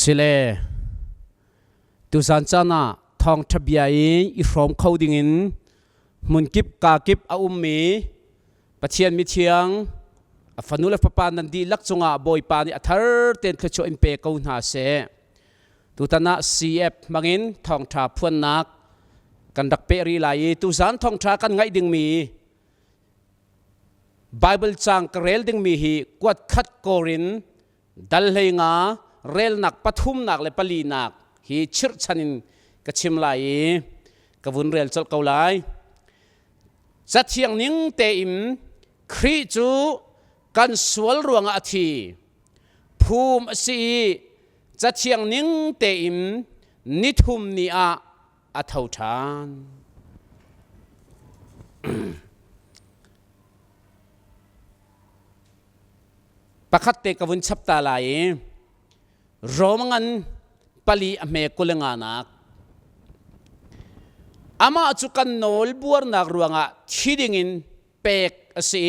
สิเลตุสันจานะทองทะเบียอีพร้อมเข้าดิ่งมุนกิบกากิบอามีปะเทียนมิเทียงฟันุเลฟปานันดีลักจงอาบอยปานิอัธร์เต็นขจอิมเปกาวนาเสตุตนะCEFมังอินทองทาพวนนักกันดักเปรีไลตุสันทองทากันไงดิ่งมีไบเบิลจังกเรลดิ่งมีฮีกวดคัดโกรินดัลเลงาเรลนักปฐุมนักและปลีนักฮีชิรชันินกชิมไลกวุนเรลจลเกาไลจัดเทียงนิ่งเตอิมครีจูกันสวลรวงอาทีภูมิสีจัดเทียงนิ่งเตอิมนิทุมนีอาอัฐาวทานปะคัดเตกวุนชับตาไลโรมังปลีอเมกุลงานักอามาจุกันโนลบัวนักรวงอ่ะที่ดิ่งินเป็กสี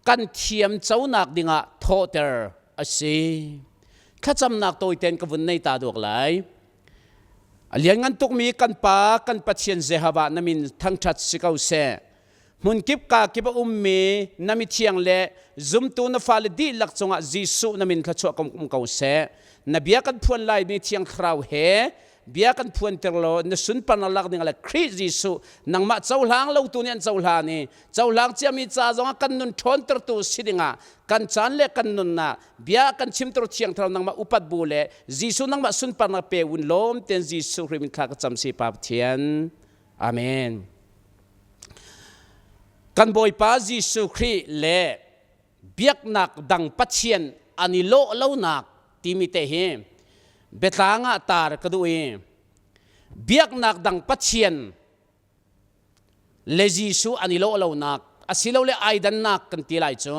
กันเทียมเจ้านักดิ่งอ่ะโทเตอร์สีข้าจำนักตัวเต็นกวนในตาดวกไหลเลี้ยงงันตุกมีกันปากันปัจเจียนเจฮาวานามินทั้งชัดสิกาวเสมุนกิบกากิบมีนามิเทียงเล่ซุมตูนฟาลดีลักจงอ่ะจิสุนามินขจวกมกาวเสนบียกันพวนไลมีเทียงคราวเฮบียกันพวนเตอร์โลนสุนปนลักดิ่งอะไรคริสจิสุนังมาเจ้าหางเราตัวนี้เจ้าหางนี่เจ้าหางเจ้ามีจ้าจงกันนุนทอนตรตัวสิดิ่งอ่ะกันจานเล็กกันนุนน่ะบียกันชิมตรเทียงเท่านังมาอุปัตบุเล่จิสุนังมาสุนปนเปวุนลมเต็นจิสุริมินข้าก็จำสีปาบเทียนอาเมนกันบอยป้าจิสุครีเล่เบียกนักดังปัจเจียนอันนี้โลเล่านักที่มีเตหิมเบตางะตาร์กดูเองเบียกนักดังปัจเจียนเลจิสุอันนี้โลเล่านักอาศิลเลไอดันนักกันตีไลจู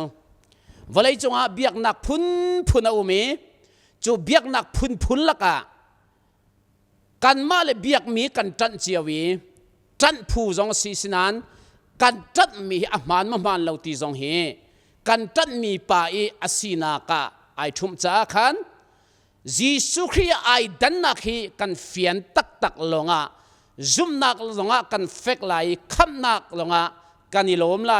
วลัยจงอาเบียกนักพุนเอามีจูเบียกนักพุนละกะกันมาเลเบียกมีกันจันเจียวีจันผู้จงสีสินันกันจันมีอามันเราตีจงเฮกันจันมีป่าอีอาศินากะไอทุ่มจ้าขันจิสุครีไอดันนักฮีกันเฟียนตักลงอ่ะซุมนักลงอ่ะกันเฟกไลคำนักลงอ่ะกันอิโลมไล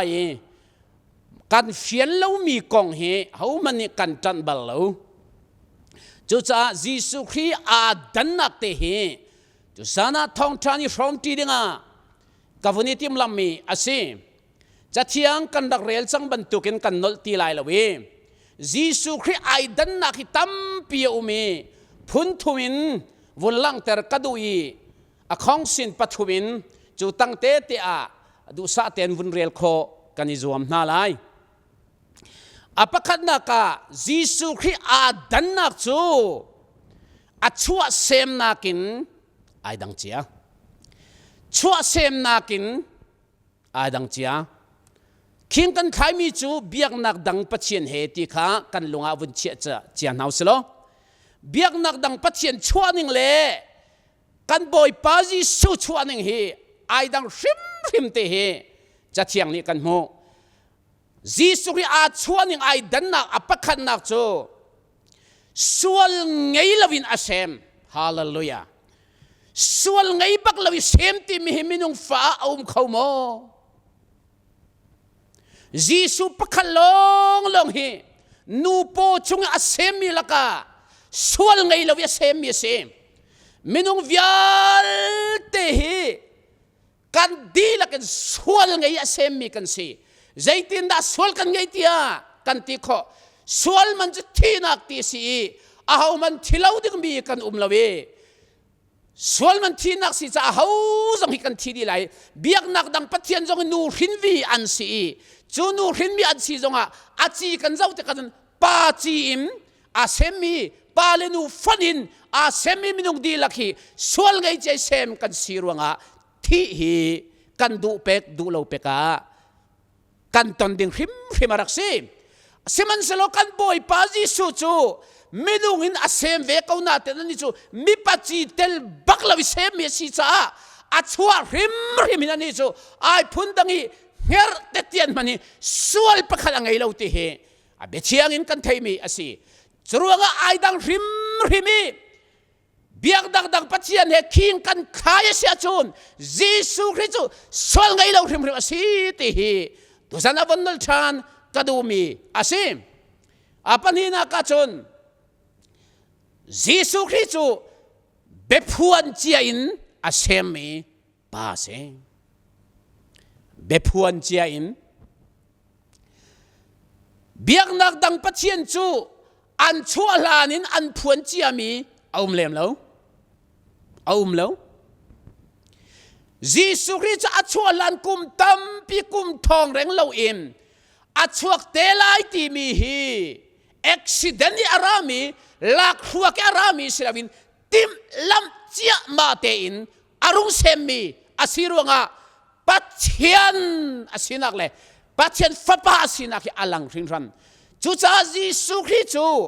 กันเฟียนเรามีกองเฮเขามันนี่กันจันบัลเราจุจ้าจิสุครีอาดันนักเตเฮจุสานะทองทานี่พร้อมทีดึงอ่ะกับวันนี้ทีมลำมีอาศัยจะเที่ยงกันดักเรลสังบรรทุกกันนลตีไลละเวจิสุครีไอดันนักตั้มปีอุมีพุนทุมินวุนลังเตอร์กดูอีอคองสินปัทุมินจูตั้งเตติอาดูสะเตนวุนเรลโคกันอิจวมนาไลอปะคัดนักจิสุครีอาดันนักจูอัชัวเซมนักินไอดังเจียชัวเซมนักินไอดังเจียคิงกันขายมีจูเบียกนักดังปัจเจียนเฮติขากันลงอาวุธเชียจะเจียนเอาสิโลเบียกนักดังปัจเจียนชัวนิงเล่กันบอยปาจิสุชัวนิงเฮไอดังริมเตเฮจะเทียงนี้กันโมจิสุริอาชัวนิงไอดันนักอปะคันนักจูสวลไงลวินอาเซมฮาเลลูยาสวลไงบักลวิเซมติมิหิมินุงฟ้าเอาเขาโมจิสุปะคัลลงเฮนูโปจุงอาเซมิลกาสวลไงลวิเซมิเซมมินุงวิอัลเตเฮกันดีละกันสวลไงอาเซมิกันซีใจตินดาสวลกันไงตียกันตีขอสวลมันจะทีนักตีสีอาหูมันทิลาวดึงมีกันละเวสวลมันทีนักสิจะอาหูจงฮิกันทีดีไลเบียกนักดังปัจเจียนจงนูรินวีอันสีจูนูรินวีอันสีจงอาจีกันเจ้าแต่กันปาจีมอาเซมีปาเลนูฟันินอาเซมีมินุงดีลักฮีสวลไงใจเซมกันสีรวงที่ฮีกันดูเป็กดูเลวเป็กกันตอนดิ่งริมรักซีเซมันสโลกันบอยปาจิสุจูมินุงินอาเซมเวกเอาหน้าเตนันนี่จูมีปัจจิเตลบักลาวิเซมเมสิจ้าอาชัวริมนันนี่จูไอพุนดังฮีเฮร์เตเตียนมันนี่สวลปะขังไงเราตีเฮอาเบชียงอินกันไทยมีอาศัยจรวงไอดังริม ริมีเบียกดังปัจเจียนเฮคิงกันขายเสียจนเยซูคริสต์สวลไงเราริมอาศิติฮีตุสันอวันนัลชานกระดูมีอาศิมอาปันหินักจนเยซูคริสต์เบ็บพวนเจียอินอาเซมีป้าเซเบ็บพวนเจียอินเบียกนักดังปัจเจียนจูอันชั่วลานินอันพวนเจียมีเอาเลมแล้วเอาแล้วเยซูคริสต์อัชั่วลานกุมตั้มปีกุมทองแรงเราเองอัชั่วเตลัยตีมีฮีอุบิเหตุอารามีลักหัวแกอารามีสิลาวินติมลำเจียมาเตอินอารุงเซมีอาศิรุงะปัจเจียนอาศินักเลยปัจเจียนฟ้าป่าอาศินักอลังริงรันจุจ้าเยซูคริสต์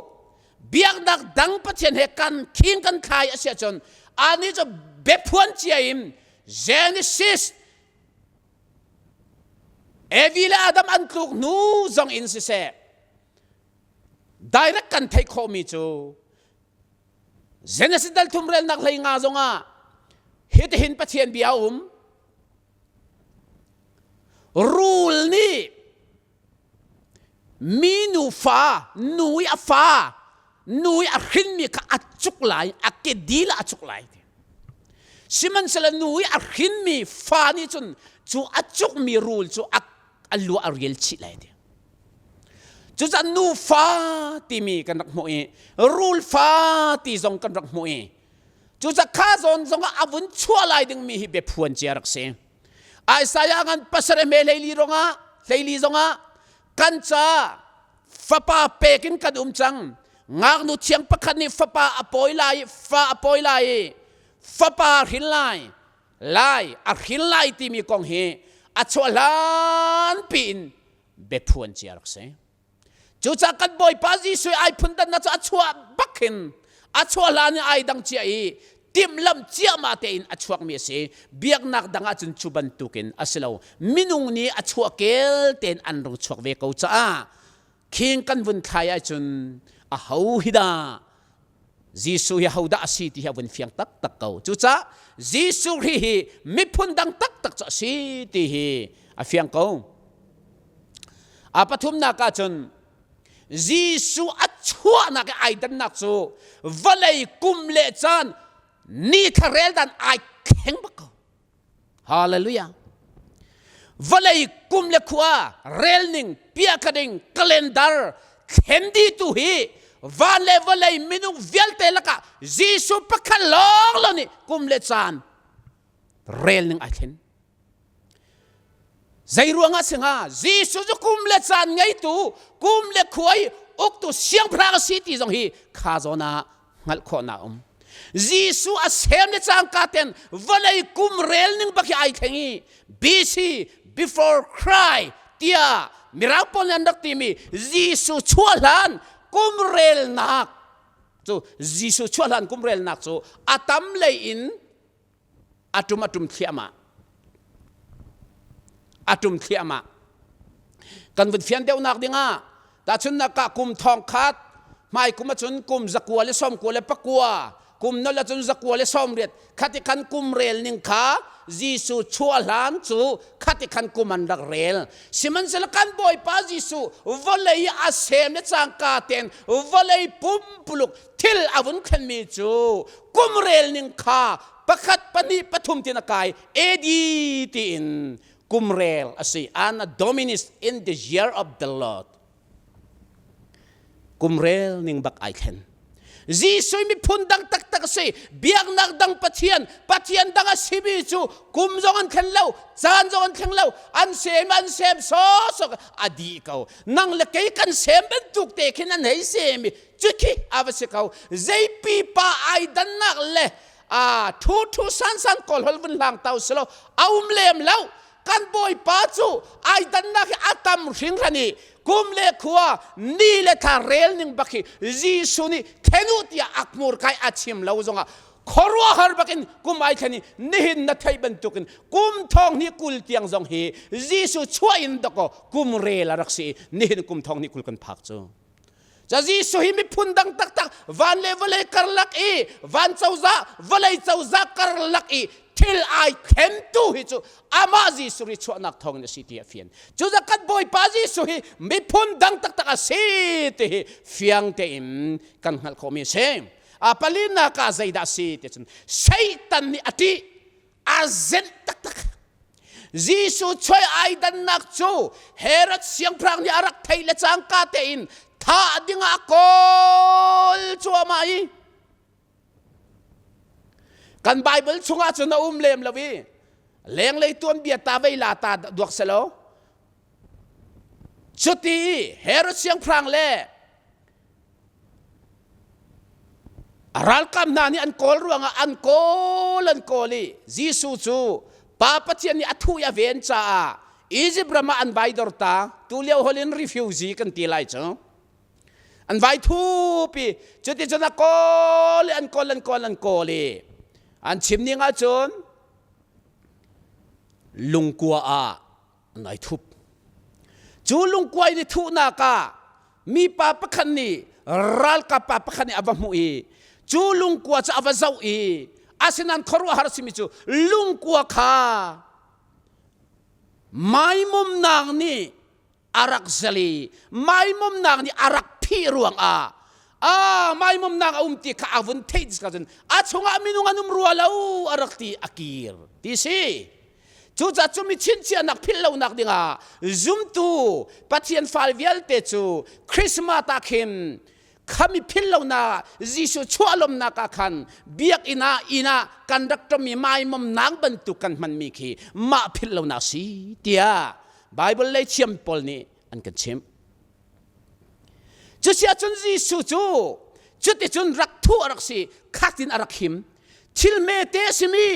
เบียกนักดังปัจเจียนเหกันคิงกันขายอาเซียจนอันนี้จะเบ็บพวนเจียอิมเจเนซิสเอวิลาดัมอันตุกนูจงอินสิเซdirect กันไทยโคมิจูเจเนซิสดัลทุมเรลนักเลยงาจงอ่ะเหตุหินปัจเจียนเบียรูลนี่มีนูฟ้านูยาฟ้านูยอาขินมีกอัจจุกไหลอักเกดีละอัจจุกไหลสิมันเสลนูยอาขินมีฟ้านี่จนจูอัจจุกมีรูลจูอัลลัวอาริลชิไหลจูจะนูฟ้าที่มีกันรักโมเอรูลฟ้าที่ทรงกันรักโมเอจูจะข้าทรงอาวุธชั่วไหลดึงมีฮิเบพวนเจรักเซไอสายงานปัสเรเมเลลีรงะเลลีจงะกันจ้าฟ้าป่าเปกินกันจังงากนุเชียงประคันนี่ฟ้าป่าอปอยไลฟ้าอปอยไลฟ้าป่าหินไลอาหินไลที่มีกองเฮอัชวลานปีนเบพวนเจียรักเซจูจักกันบ่อยป้าจีสวยไอพุ่นดันนัดอัชวบักหินอัชวลานไอดังเจียติมลำเจียมาเตอินอัชวกเมียเสเบียกนักดังอาจุนชุบันตุกินอัสลาวมินุงนี้อัชวกเกลเตนอันรุชวกเวกจ้าคิงกันวุ่นทายอาจุนอาหูฮิดาจีสุยาหูดาสีที่ฮาวุ่นเฟียงตักตักเกาจุจ้าจีสุฮีมิพุนดังตักตักจ้าสีที่ฮีอาเฟียงเกาอาปฐุมนักอาจุนจีสุอัชวนักไอดันนักจูวัลย์กุมเลจันนี่ทะเรลดันไอแข็งบักฮาเลลูยาวัลย์กุมเลขัวเรลนิงเปียกดิงคาเลนดาร์เข็นดีตุฮีวัลย์มินุเวลเตลกะจีสุปักลองลนี่กุมเลจันเรลนิงไอเข็นใจรวงอ่ะสิงห์จีสุจะกุมเลจันไงตูกุมเลขัวอุกตุเสียงพระสิทธิจงฮีข้าจนางัดขอนาจีสุอาเซมเนจังกาเตนวัลย์กุมเรลนิงบักไอเข็งฮีBC before cry เตียมิราปนันดักตีมีจีสุชัวลันกุมเรลนักจูจีสุชัวลันกุมเรลนักจูอาตัมเลยอินอาตุมเทียมากันวิญญาณเดียวนักดิ้งแต่ชุนนักกุมทองคัดไม่กุมชุนกุมจักวัวเลส้มกัวเลปักวัวกุมนั่นละชุนจักวัวเลส้มเรียดขัดที่ขันกุมเรลนิงขาจีสุชัวลันจูขัดที่ขันกุมันดักเรลสิมันจะกันบ่อยป้าจีสุวัลย์อาเซมเนี่ยจังกาเตนวัลย์ปุ่มปลุกทิลอาวุธขันมีจูกุมเรลนิงขาประคัดปนิปฐุมตินากายเอดีตินกุมเรลอาศัยอันโดมินิส in the year of the Lord กุมเรลนิงบักไอเคนจีสุยมีพุนดังตักตักสิเบียกนักดังปัทเทียนดังสิบิจูกุมจงอันเข็นเล่าจานจงอันเข็นเล่าอันเซมโซอดีเขานังเล็กกันเซมเป็นตุกเตคินันให้เซมิจุกี้อาวสิเขาใจปีป้าไอดันนักเล่ทูสันกอลฮอลวันหลังเต้าสโลเอาเลมเล่ากันบ่อยป้าจูไอดันนักอาตัมริงรันีกุมเลขัวนี่เลทาเรลนิงบักฮีจีสุนีเทนุติยาอักมูร์ไกอาชิมเล่าจงขรัวฮาร์บักินกุมไอแค่นี้นี่หินนัทไทยบรรทุกินกุมทองนี่กุลเตียงจงฮีจีสุช่วยอินตะก็กุมเรลรักษีนี่หินกุมทองนี่กุลกันพักจู จะจีสุหิมิพุนดังตักตักวันเลวเลยกรลักอีวันเจ้าซาวันเลยเจ้าซากรลักอีทิลไอเข้มตูฮิจูอามาจีสุริชวนักทองในสิทธิเฟียนจูจะกัดบอยปาจีสุหิมิพุนดังตักตักสิทธิเฟียงเต็มกันหัลโคมิเซมอาปลินาคาใจดัสิทธิจุนไซตันนี่อติอาเซนตักตักจีสุช่วยไอดันนักจูเฮรัตเสียงพรางนี่อารักไทยและจังกาเตอินท่าดิ้งอากอลชัวมาอีกันไบเบิลชงอาจจะอุ้มเลมละวีเลี้ยงเลยตัวเบียตาเวลาตาดวกเสลชุดที่เฮรเสียงพรางเล่รัลคำนานี่อันโกลรวงอันโกลีจีสูจูป้าปัจจัยนี่อัทุยาเวนจ้าอียิปต์มาอันไบดอร์ตาตุเลียวฮอลินรีฟิวซีกันตีไลจ้าอันไว้ทูปีจุดที่จะนักโกลีอันโกลีอันชิมนี่งาจนลุงกัวอาไหนทุบจูลุงกัวนี่ทุนักามีป้าปักขันนี่รัลกับป้าปักขันนี่อวมุยจูลุงกัวจะอวเจ้าอีอาศินันครัวหาสิมิจูลุงกัวข้าไม่มุมนางนี่อารักเซลีไม่มุมนางนี่อารักพี่รวงไม่มุมนางตีข้าอาวุธเทศกันอาชงอามินุงานุมรัวเล่าอารักตีอากีร์ที่สิจูจัดจูมีชินเชียนักพิลเลวนักดิ่งซุมตูปัจจัยฟาลเวลเตจูคริสต์มาสตาคิมข้ามีพิลเลวนาจิสุชัวลมนักขันเบียกอินากันรักตมีไม่มุมนางบรรทุกันมันมีขีมาพิลเลวนาสีเดียไบเบิลเลยเชื่อมปอลนี่อันกันเชื่อมจุดเสียจนจีสุจูจุดที่จนรักทั่วรักสีขัดดินอารักหิมทิลเมเตสิมี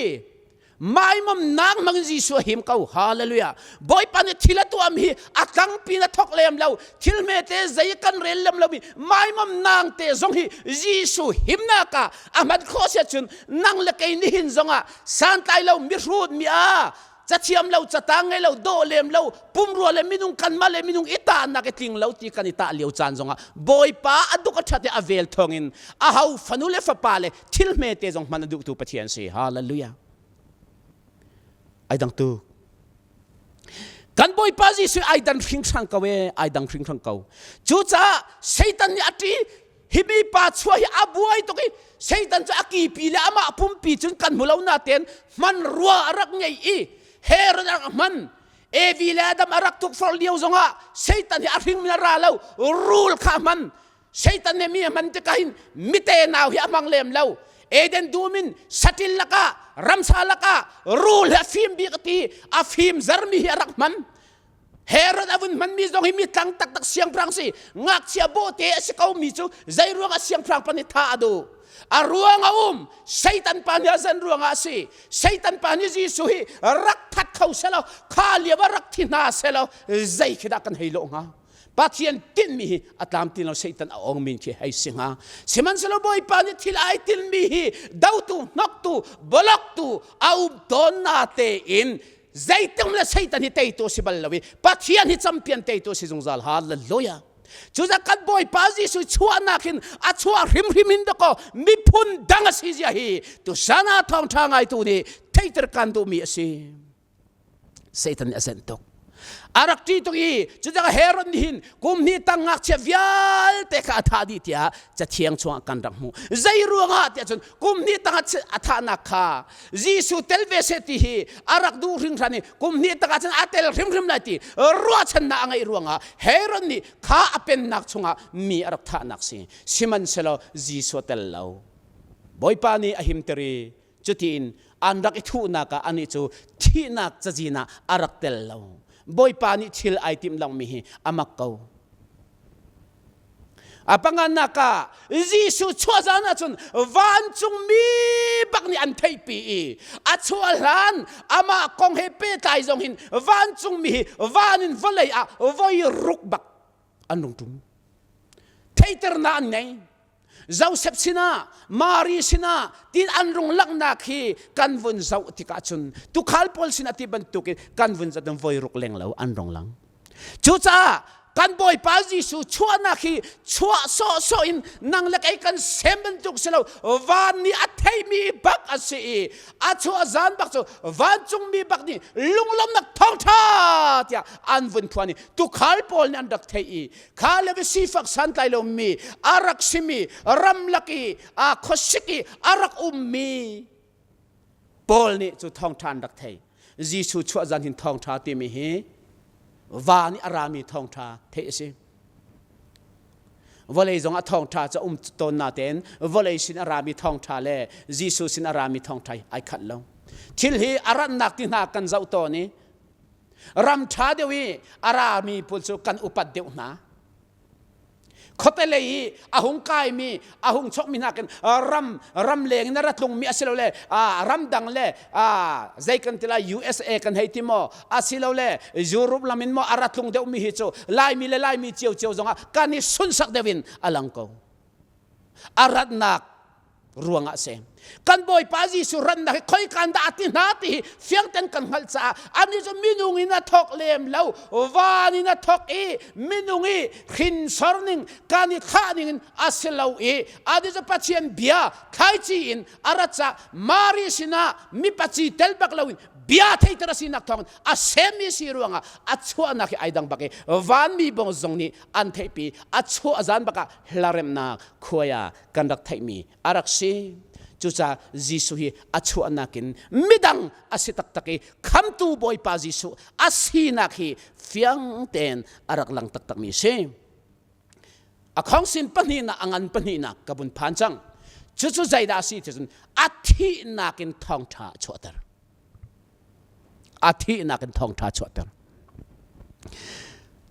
ไม่มุมนางมังจีสุหิมเขาฮาเลลูยาบอยปันทิลตัวมีอักังปีนทอกเลมเราทิลเมเตใจกันเรลเลมเรามีไม่มุมนางเตจงฮีจีสุหิมนักอามัดข้อเสียจนนางเล็กนิหินจงสันไตเรามีรูดมีจะเทียมเราจะตั้งให้เราโดเลมเราปุ่มรัวเลมินุงกันมาเลมินุงอิตานักติงเราตีกันอิตาเลียวจานจงบอยป้าอดุกัดชัดอเวลทองอินอาหาวฟันุเลฟปาเลทิลเมเตจงมันดุตุปะเทียนสีฮาเลลูยาไอดังตูกันบอยป้าจีสุไอดังฟิงสังเกวไอดังฟิงสังเกวจูจ้าเซตันนี่อติฮิบีป้าช่วยอาบวยตุกี้เซตันจะอากีปีเลอามาปุ่มปีจนกันมุลาวนาเตนมันรัวรักไงอีเฮรดักมันเอวิเลดัมอารักทุกฟอลเดียวจงเซตันนี่อาริงมินาราเลวรูลข้ามันเซตันนี่มีมันจะกินมิเตนาวฮิอามังเลมเลวเอเดนดูมินสติลละกะรัมซาละกะรูลฮฟิมบิกตีอาฟิมซาร์มีฮิอารักมันเฮรดับุนมันมีจงฮิมิตังตักเสียงพรังสิงักเสียโบเตสเขามีจูใจรัวกเสียงพรังปนิธาดูอารัวงไซตันปานิจันรัวงอาสิไซตันปานิจีสุฮีรักทัดเขาเสลาข้าเลียว่ารักที่นาเสลาใจคิดกันให้ลงฮะปัจจัยตินมีอัตามตินเราไซตันเอาองมินที่ให้สิงฮะสิมันเสลาบอยปานิทิลไอตินมีดาวตูนักตูบล็อกตูเอาโดนนาเตอินใจตั้งละไซตันที่เตยตัวสิบัลลวีปัจจัยที่จำเป็นเตยตัวสิจงจัลฮาลลอยจูจะกัดบอยป้าจีสุชัวนักินอัชัวริมินดก็มีพุนดังสิจาฮีตุสานาทองทางไอตัวนี้เทตรกันตัวมีสิเซตันเอเซนตกอารักที่ตัวนี้จูจะเฮรอนหินกุมนี้ตั้งงักเชฟยาลเตะขาดีเตียจะเทียงช่วงกันรักมูใจรัวงาเตียจนกุมนี้ตั้งอัฐานักขาจีสุเทลเวเซติฮีอารักดูริงรันนี่กุมนี้ตั้งอัฐอัเทลริมไลตีรัวชนะไงรัวงาเฮรอนนี่ขาเป็นนักช่วงมีอารักท่านักสิสิมันเสลาจีสุเทลเลาบอยปานีอหิมเตรีจุดอินอันรักอิทุนักอันนี้จูที่นักจะจีน่าอารักเทลเลาบอยปานิชิลไอติมลังมิฮิอามักเกาอาปังอันนักจีสุชัวจานะจนวันจุงมีบักนี่อันเทปีอาชัวลันอามาคงเฮเปตายจงหินวันจุงมีวันินวลัยอะวอยรุกบักอันนุ่งจุงเทเตอร์นานไงเจ้าเซปสินามารีสินาที่อันรุงลักนักฮีกันวุ่นเจ้าที่กัจจุนตุขลพอลสินาที่บรรทุกกันวุ่นจะต้องวอยรุกเลงเหลาอันรุงลังจูจ้า กันบ่อยป้าจิสุชัวนักฮีชัวโซอินนังเล็กไอ้กันเซมันตุกเสลวันนี้อัฐมีบักอาศัยชัวจานบักจูวันจุงมีบักนี่ลุงล้มนักท้องท่าเตียอันวันทวานี่ตุขายปอลนี่อันดักเทีข้าเลวิสีฟักสันไตลมีอารักซิมีรัมลักีขสิกีอารักมีปอลนี่จูท้องท่าอันดักเทีจิสุชัวจานหินท้องท่าตีมีฮีวานี่อารามีทองท่าเทสิวลัยจงอาทองท่าจะตนนาเตนวลัยสินอารามีทองท่าเล่ยิสุสินอารามีทองท่าไอขัดลงทิลฮีอารันนักที่นากันเจ้าตัวนี้รำชาเดีวีอารามีปุจจุกันอุปัดเดียวนาขดเลยอาหงกายมีอาหงชกมีนักกันรำเลงนรัตลงมีอาศิลเลรำดังเลใจกันที่ละ USA กันให้ที่มออาศิลเลยุโรปลามินมออารัตลงเดียวมีฮิโจไล่มีเจียวจงการนี้สุนสักเดวินอลังโกอารัตนักรวงอาเซกันบ่อยป้าจิสุรันนักคอยกันดาตินาติเฟียงเต็นกันหัลซาอันนี้จะมินุงินาทอกเลมเลววานินาทอกมินุงิขินสอร์นิงการนี้ข้านิงอาเซลาวอันนี้จะปัจเจียนเบียใครจีนอารัตซามาริสินามีปัจจีเตลบักลาวินเบียไทยตระสินักทองอาเซมิสิรวงอาชัวนักไอดังบักวันมีบงจงนี้อันเทปีอาชัวอาจารย์บักลาเรมนักขวายกันดักไทยมีอารักซีจุจ้าจิสุฮีอาชัวนักินมิดังอาศิตักตักคำตูบอยป้าจิสุอาศินักฮีฟียงเต็นอารักลังตักมีเซอาของสินปนีนะอังปนีนะกับบุญพันจังจุใจดาสิที่สุนอาทินักินทองท่าชวดร์อาทินักินทองท่าชวดร์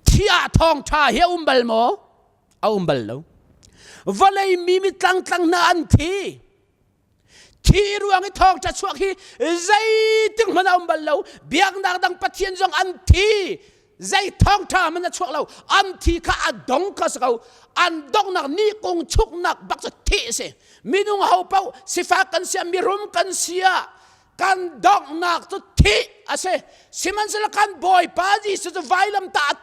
ที่อาทองท่าเฮอุมบัลโมเอาอุมบัลโลวลัยมีมิตังนาอันที่รวงทองจะช่วยที่ใจถึงมันเอาบัลเราเบียงนักดังปะเทียนจงอันที่ใจทองท่ามันจะช่วยเราอันที่ข้าอันดงข้าเราอันดงนักนี่คงชุกนักบักจะที่เสมีนุ่งเอาเป้าสิฟ้ากันเสียมีรุมกันเสียกันดงนักตุที่อาเสสิมันจะละกันบ่อยป้าจีสุดไวลำตาอา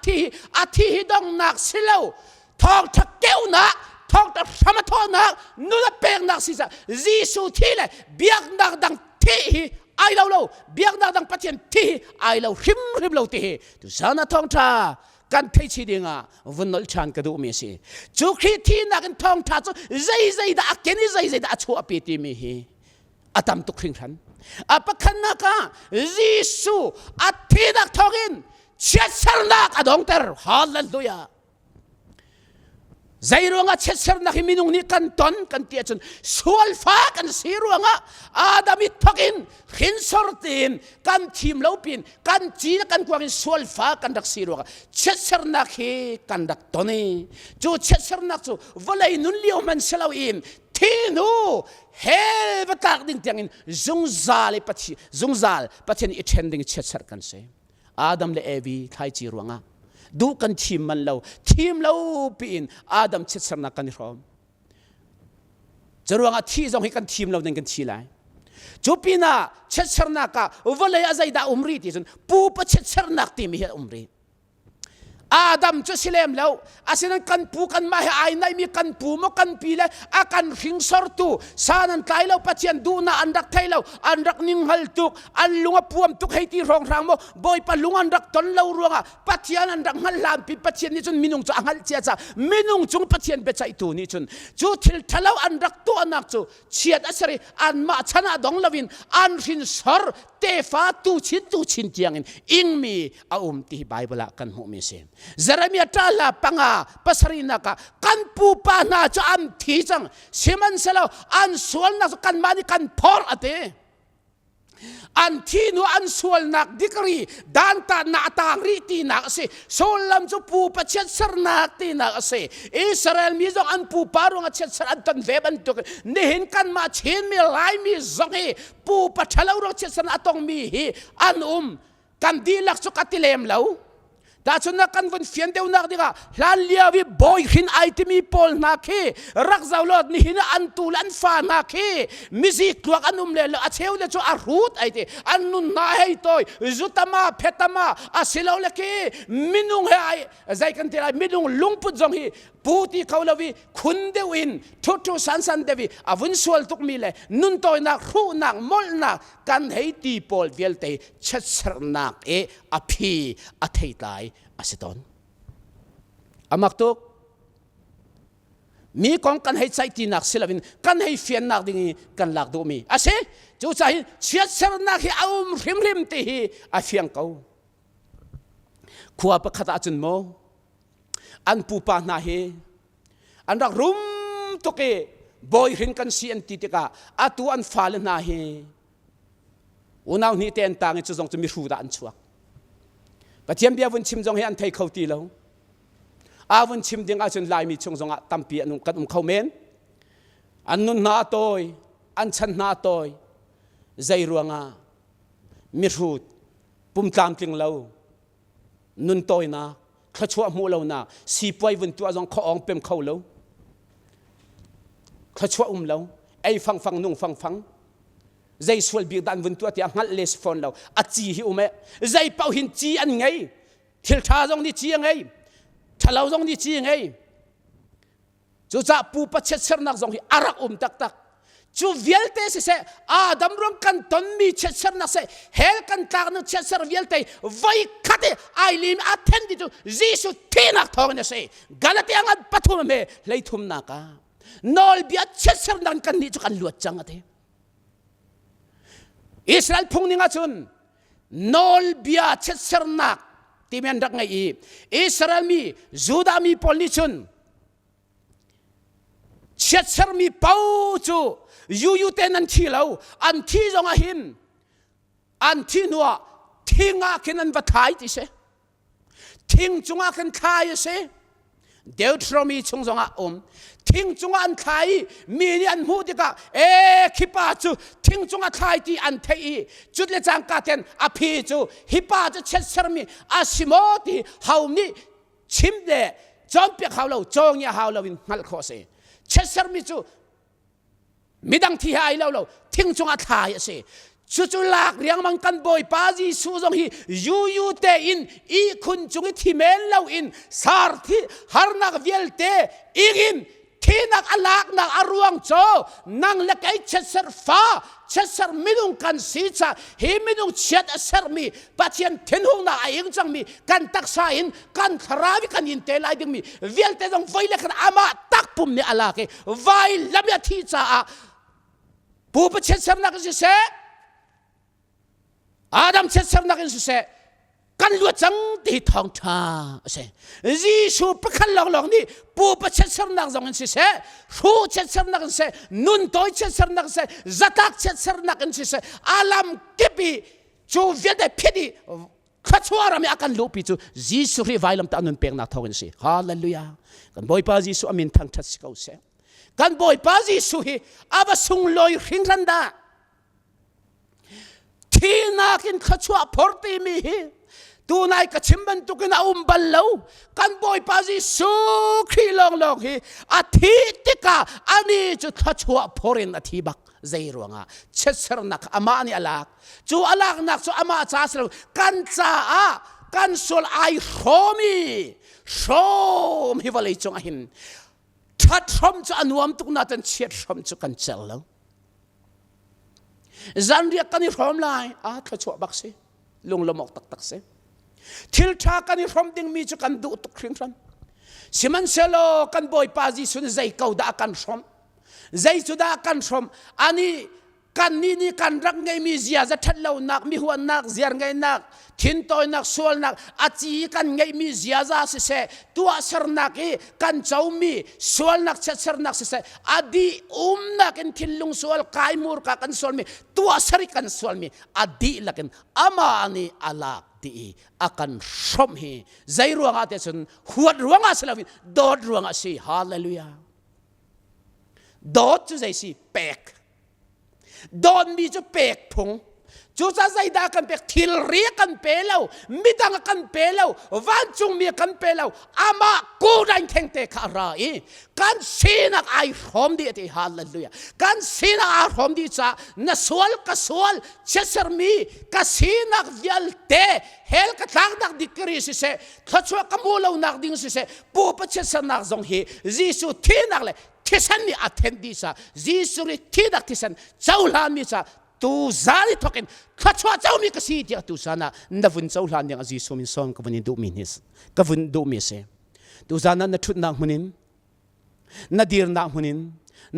ทิดงนักสิเลวทองทักเก้านักทองแต่สมทอนักนู่นเป็นนักสิจ้าจิสุที่เลยเบียกนักดังที่ไอเราเบียกนักดังปะเทียนที่ไอเราริมเราที่ตุสานาทองท่ากันเทชิดิงาวันนั้นฉันก็ดูมีสิจุกที่นักทองท่าจุใจด่าเกนี่ใจด่าชัวปีติมีฮีอาตามตุกริงฉันอาปะขันนักจิสุอาทินักทองอินเชื่อสันนักอดองเตอร์ฮาเลลูยาใจรวงเช็ดเสร์นักมินุงนี่กันตอนกันเตียจนสวลฟ้ากันสีรวงอาดามิทักินหินสอร์ตินกันทีมเลวปินกันจีนกันกวางสวลฟ้ากันดักสีรวงเช็ดเสร์นักกันดักตอนนี้จู่เช็ดเสร์นักจู่วลัยนุนเลี้ยวมันเสลาอินที่นูเฮลบตักดิ่งเตียงอินจงซาลปัจจัยอิเชนดิ่งเช็ดเสร์กันเสอาดัมเลเอวีใครจีรวงดูกันทีมมันเราทีมเราปีนอาดัมเช็ดสนักกันนี่พร้อมจะรู้ว่าที่ต้องให้กันทีมเราเนี่ยกันทีไรจูปีน่าเช็ดสนักก็วันเลยอาศัยดาอุมรีที่สุดปูปเช็ดสนักทีมีเหตุอุมรีอาดัมจะสิเลมแล้วอาศัยนั้นกันปูกันมาให้ไอ้นายมีกันปูมกันปีเลยอากันหิงสอร์ตูสานันไกลเราปัจจัยดูน่าอันรักไทยเราอันรักนิ่งฮัลตุกอันลุงปูมตุกให้ที่รองรางโมบ่อยปะลุงอันรักตนเรารวงปัจจัยอันรักฮัลลามปีปัจจัยนี้จนมินุงจะอังฮัลเจียจ้ามินุงจงปัจจัยเบใจตัวนี้จนจูทิลทะเลาอันรักตัวนักจูเชียดอาศัยอันมาชนะดงลวินอันหินสอร์เตฟ้าตูชินเจียงอิงมีอาที่ไบเบิลกันหูมีเซนเจเรมียตาลาปังอาปัสรินักกันปูปานาจะอันที่จังสิมันเสลาอันสวนนักกันมานี่กันพอร์อเตอันที่นูอันสวนนักดิกรีดันตาหน้าต่างรีตีนักเสโซลัมจะปูปะเช็ดสรนักตีนักเสอิสราเอลมีจงอันปูปารุงเช็ดสรอันตันเวบันตุกนี่เห็นกันมาเชนมีลายมีจงเฮปูปะทะเลารุงเช็ดสรอันตงมีฮีอันกันดีลักสุกติเลมเลว ta chun na kan von fian deu nak dinga hlan lia wi boy hin itemi pol na khi rak zawlot ni hina an tul an fa na khi music tuak anum le a cheu le chu a rut aite an nun na hei toy zutama phetama a silo le ki minung he zai kan te minung lungput jong hi puti kaulawi khundewin thu san devi avun sual tuk mi le nun toy nak hu nak mol nak kan hei ti pol velte chatsar nak e aphi a thei tai asiton amak tuk mi kong kan hei chai ti nak silawin kan hei fian nak dingi kan lak du mi ase chu chai chatsar nak hi aum rim te hi a fiang kau khuwa pa khata chun mo an pupa na he an rak rum to ke boy rin kan si an titika atu an fal na he unaw ni ten tang chu jong chu mi ru da an chuak pathiam bia vun chim jong he an thei khau ti lo a vun chim ding a chun lai mi chung jong a tampi anung kan khau men an nun na toy an chan na toy zai ruanga mi ru pum tlam tling lo nun toy na khachua mu lo na si poi vun tu azong khong pem khau lo khachua lo ai phang nung phang zai sual bi dan vun tu ti ngal les phone lo a chi hi ume zai pau hin chi an ngai thil tha jong ni chi ngai thalau jong ni chi ngai chu cha pu pa chet ser nak jong hi arak tak chu velte se adam rong kan ton mi chet ser nak se hel kan tak no chet ser velte vai khate ai lim attend to jisu tinak thong ne se galatia ngat pathum me leithum na ka nol bia chet ser nan kan ni chu kan luat chang ate Israel phung ninga chun nol bia chet ser nak ti men dak ngai Israel mi juda mi pol ni chun chet ser mi pau chu yu ten an thi lo an thi jong a hin an thi nuwa thinga ken an bathai ti se thing chunga kan khai se Deuteronomy chung jong a thing chunga an khai mi ni an hu dika khipa chu thing chunga khai ti an thei chut le chang ka ten a phi chu hipa chu chet ser mi a simoti haum ni chim de chom pe khau lo chong ya hau lo in ngal kho se chet ser mi chu midang thi hai lo thing chunga thai ase chu lak riang mang kan boy pa ji su jong hi yu te in I khun chung thi men lo in sar thi har nak vel te igin thinak alak nak aruang cho nang le kai cheser fa cheser midung kan si cha hi midung chet aser mi pathian thenhung na aing chang mi kan taksa in kan tharawi kan in te lai ding mi vel te jong voi le kan ama tak pum ni alake vai lamya thi cha a pu pa cheser nak si se Adam cheser nak si se kan lu chang ti Thawngtha se Jisu pakhan long ni pu pa cheser nak jong si se ru cheser nak se nun toy cheser nak se zatak cheser nak si se alam kepi chu vede phidi khachuara mi akan lupi chu Jisu ri vailam ta nun pek na thawin si hallelujah kan boy pa Jisu amin thang that si kau se kan boy pa Jisu hi aba sung loi ringranda Tinakin kachua porti mi tunai ka chimban tukin aumbalaw kan boy pazi sukhi long hi atitika ani chu kachua porin atibak zairwanga cheser nak ama ni alak chu alak nak chu ama chaslo kan cha a kan sol ai shom hi walei chung ahin thatrom chu anuam tukna tan chet shom chu kan chello Zanria kani from lai thachua bakse lung lomok tak se thil tha kani from ding mi chu kan du tuk khring ran siman selo kan boy pa ji sun zai kau da kan from zai chu da kan from ani kan ni kan rak ngai mi zia za that lo nak mi huan nak ziar ngai nak thin toy nak sual nak achi kan ngai mi zia za se tua sar nak e kan chau mi sual nak chat sar nak se adi nak en thilung sual kai mur ka kan sual mi tua sari kan sual mi adi lakin ama ani alak ti akan shom hi zai ruanga te sun huat ruanga salawi dot ruanga si hallelujah dot chu zai si pek don mi chu pek phung chú cha dây đa căn bẹt thil ria căn bể lâu mi đăng căn bể lâu van chung mi căn bể lâu ama cô đánh theng tê khả rai căn xin ai hom đi thì hallelujah căn xin ai hom đi cha na sual ka sual chesar mi ka xin vial te hel ka thang nak dikri si se thachwa kamulo nak ding si se pu pa chesar nak zong hi jisu thi nak le thisan ni attendi sa jisu ri thi dak thisan chaulan mi cha tu zali token khachwa chau mi kasi dia tu sana navun chau hlan yang aji somin song ka vani du minis ka vun du mi se tu zana na thut nak hunin na dir nak hunin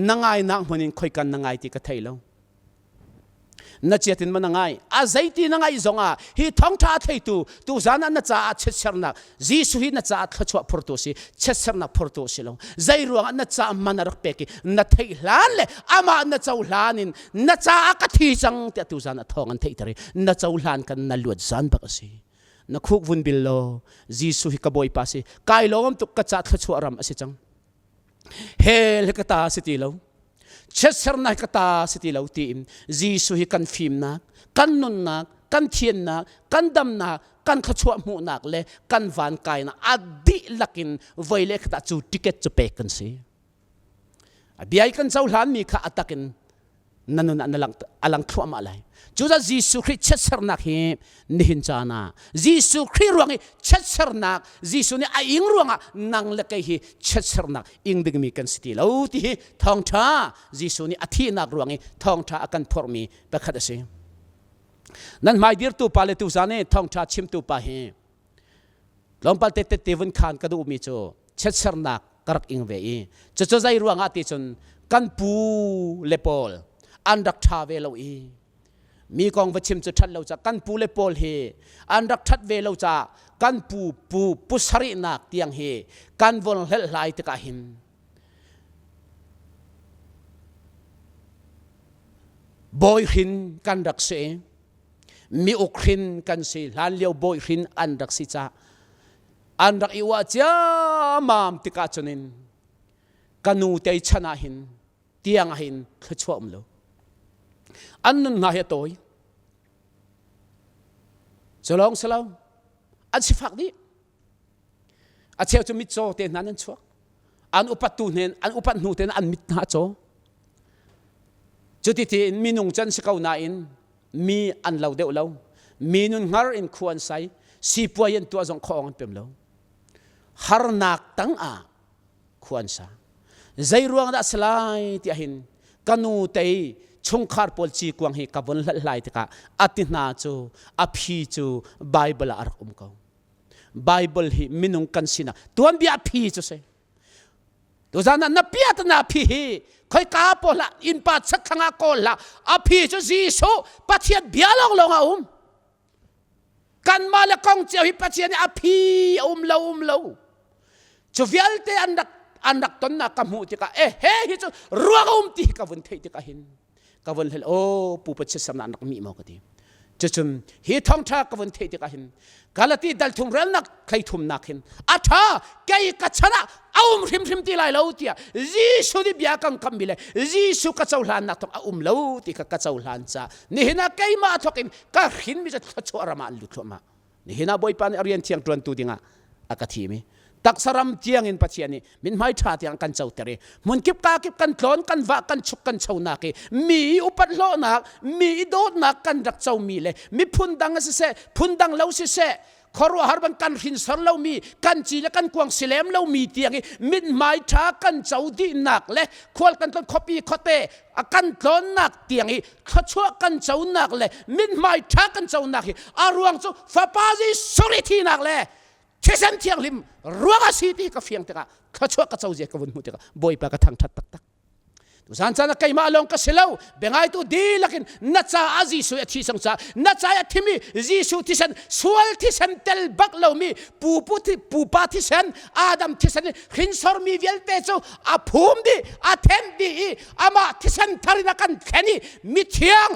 nangai nak hunin khoi kan nangai ti ka thailo na chetin manangai a zaiti nangai zonga hi thongtha thei tu zana na cha chesarna jisu hi na cha khachwa phorto si chesarna phorto si lo zai ruang na cha manarak peki na thei hlan le ama na chau hlanin na cha ka thi chang te tu zana thong an thei tare na chau hlan kan na luat zan ba si na khuk vun bil lo jisu hi ka boy pa si kai lom tu ka cha khachwa ram ase chang hel ka ta si ti lo chesar na kata siti lauti im jisu hi kan phim na kan nun na kan thien na kan dam na kan khachua mu nak le kan van kai na adi lakin voile khata chu ticket chu pe kan si abiai kan chau hlan mi kha atakin nanun analang alang thu ama lai chuza jisu christ chesar na hi nihin chana jisu christ ruang chesar na jisu ni a ing ruanga nang le kai hi chesar na ing ding mi kan siti lo ti thawngtha jisu ni athi nak ruang thawngtha akan phormi pakhat ase nan mai dir tu pale tu zane thawngtha chim tu pa he lompal te tevun khan ka du mi cho chesar na karak ing ve cho zai ruanga ti chon kan pu lepol an rak tha ve lo mi kong vachim chu that lo cha kan pu le pol he an rak that ve lo cha kan pu sari nak tiang he kan vol hel lai te ka hin boy hin kan rak se mi okhin kan se lan leo boy hin an rak si cha an rak iwa cha mam ti ka chunin kanu te chana hin tiang hin khachom lo an na he toy cholong salo an si phak di a cheu chu mit cho te nan chu an upat tu nen an upat nu ten an mit na cho chu ti ti minung chan si kau na in mi an lau deuh lo mi nun ngar in khuan sai si puayen tu azong khong pem lo har nak tang a khuan sa zai ruang da slai ti hin kanu te chung khar pol chi kwang hi ka bon lai te ka atina chu aphi chu bible ar ko bible hi minung kan sina tuan bi aphi chu se to zana na piat na phi hi khoi ka pola in pa sak thanga ko la aphi chu jisu pathian bialong longa kan mala kong cheu hi pathian aphi lo chu vialte andak ton na kamu ti ka he hi chu ruang ti ka vun thei ti ka hin ka vun hel pu pa chesam na anak mi mo ka ti chum hi thawngtha ka vun thei ti ka hin galati dal thum ral nak khai thum nak hin atha kai ka chana aum rim ti lai lo tia jisu di biakang kambile jisu ka chaulan nak tok lo ti ka chaulan cha ni hina kai ma thokin ka hin mi cha thacho arama lu thoma ni hina boy pan arian thiang tuan tu dinga akathi mi taksaram tiang in pachiani min mai tha tiang kan chau tere mun kip kan tlon kan va kan chuk kan chau na ke mi upat lo na mi dot na kan rak chau mi le mi phundang se phundang lo se khorwa harban kan rin sar lo mi kan chi le kan kuang silem lo mi tiang min mai tha kan chau di nak le khol kan ton copy khote akan tlon nak tiang khachua kan chau nak le min mai tha kan chau nak aruang chu fa pa ji sori thi nak le chesan thiang lim ruanga siti ka fiang teka khachwa ka chau je ka bun mu teka boy pa ka thang that tak tu san chana kai ma long ka selo bengai tu di lakin na cha aji su athi sang cha na cha ya thimi ji su thisan sual thisan tel bak lo mi pu pa thisan adam thisan hin sor mi vel te chu a phum di a them di ama thisan tharina kan theni mi thiang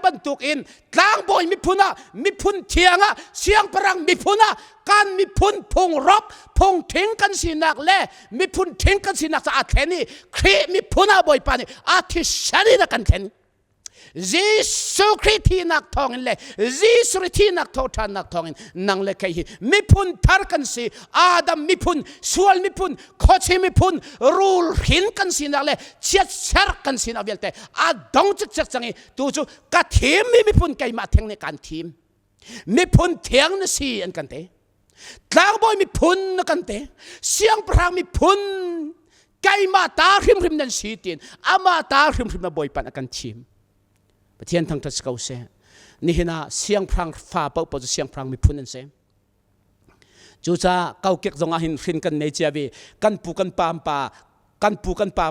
ban tuk in tlang boy mi phun thianga siang parang mi phuna kan mi phun phung rop phung thing kan sinak le mi phun thing kan sinak sa atheni khri mi phuna boy pani athi shari na kan theni Jesus Christที่นักทองอินเลย Jesus ที่นักโทษทานนักทองอินนังเลยใครหิมิพุนทาร์กันสิอาดัมมิพุนสวลมิพุนโคชิมิพุนรูลหินกันสินักเลยเชียร์เชร์กันสินักเวลเตอาดงจักจักจังตูจูกัดทีมมิพุนไก่มาเทียงในการทีมมิพุนเทียงนสีอันกันเตกลางบอยมิพุนนักันเตเสียงพระมิพุนไก่มาตาริมริมนันสีตีนอามาตาริมริมมาบอยปันกันทีมประเทศทางทัศเขาเสนี่เห็นเสียงพรางฟ้าเป่าเป่าเสียงพรางมิพุนนั่นเสจูจ้าเก่าเก็กจงอาหินฟินกันเมเจวีกันปูกันปามปากันปูกันปา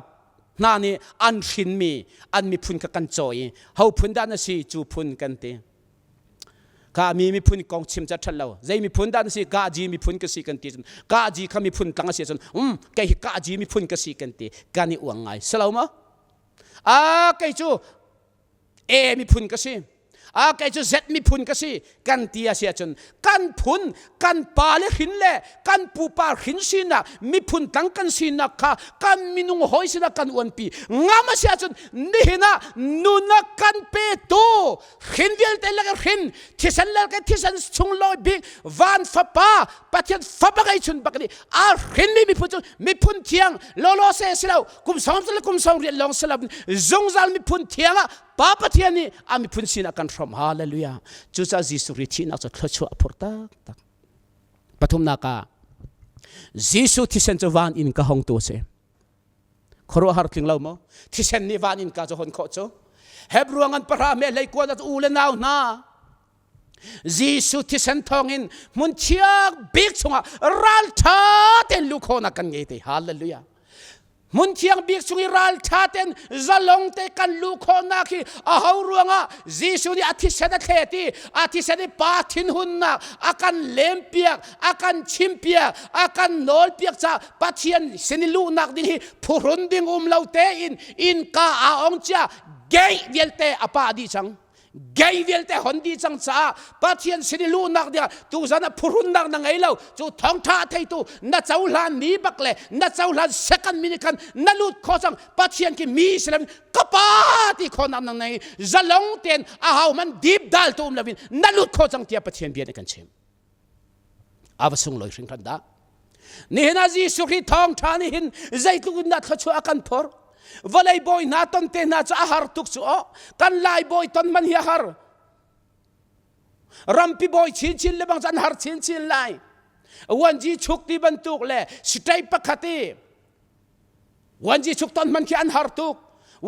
นานี่อันฟินมีอันมิพุนกันจอยเฮาพุนด้านสีจูพุนกันเตข้ามีพุนกองชิมจัดทันเราใจมีพุนด้านสีกาจีมีพุนกสีกันตีจนกาจีข้ามีพุนตั้งเสียจนแกกาจีมีพุนกสีกันตีการนี่อวงไงสลาวมั้งแกจูมีพุนกสีแกจูเซตมีพุนกสีกันตีอาเสียจนกันพุนกันปาเลหินเล่กันปูปาหินสินะมีพุนตั้งกันสินะค่ะกันมีนุ่งหอยสินะกันวันปีงามาเสียจนนี่นะนุนักกันเปโตหินเวลเตลกันหินที่สันเลกันที่สันชงลอยบิกวันฟ้าป้าปัจจัยฟ้าบักไอชุนบักนี่หินมีพุนจนมีพุนเทียงโลโลเซสลาวกุมสองกุมสองเรียนลองสลับจงจัลมีพุนเทียงป้าปัจจัยนี่มีพุนสินะกันfrom Hallelujah จุดจีสุริทีนักจะทชัวพอร์ตักปฐมนักจีสุที่เซนจะวานอินกะฮงตัวเสขรัวหาร์คิงเล่ามั้งที่เซนนี่วานอินกะจะหนโคโจเฮบรัวงันปราเมลัยกวนอูเลนาวนาจีสุที่เซนทองอินมุนเชียกบิ๊กชงรัลชาเตนลูกคนนักกันเงยเต Hallelujahมุนเชียงบิ๊กสุงรัลชาเตนจะลงเตกันลูกคนนักอาหารวงจีสุนี่อาทิเสดเทตีอาทิเสดปาทินหุนนักอาการเลมเปียกอาการชิมเปียกอาการโนลเปียกจ้าปัจเจียนเสนิลูนักดิผู้รุนดิงเลาเตอินกาอาองเจ้าเกยเวลเตอปาดิจังเกยเวลเตหันดีจังจ้าปัจเจียนเสนิลูนักเดียตูจันผู้รุนนักนังไงเล่าจูท้องท่าไทยตูนัดเจ้าหลานนี้บักเล่นัดเจ้าหลานเซกันมินิกันนัดลุดข้อจังปัจเจียนที่มีเสลมกปาที่คนนั้นนังไงจะลงเตียนอาหามันดีบดัลตูมลาวินนัดลุดข้อจังที่ปัจเจียนเบียนกันเชื่อมอาวสุงลอยสิงพันดานี่นาจีสุขีทองทานี่หินใจตุกนัดขชัวกันพอร์วลัยบอยนาตันเตนาจะอาหารตุกชัวกันไลบอยตันมันเฮียหารรัมปีบอยชินเลบังจันหารชินไลวันจีชุกที่บรรทุกเลยสเตย์ปักขัตีวันจีชุกตันมันขี้อันหารตุก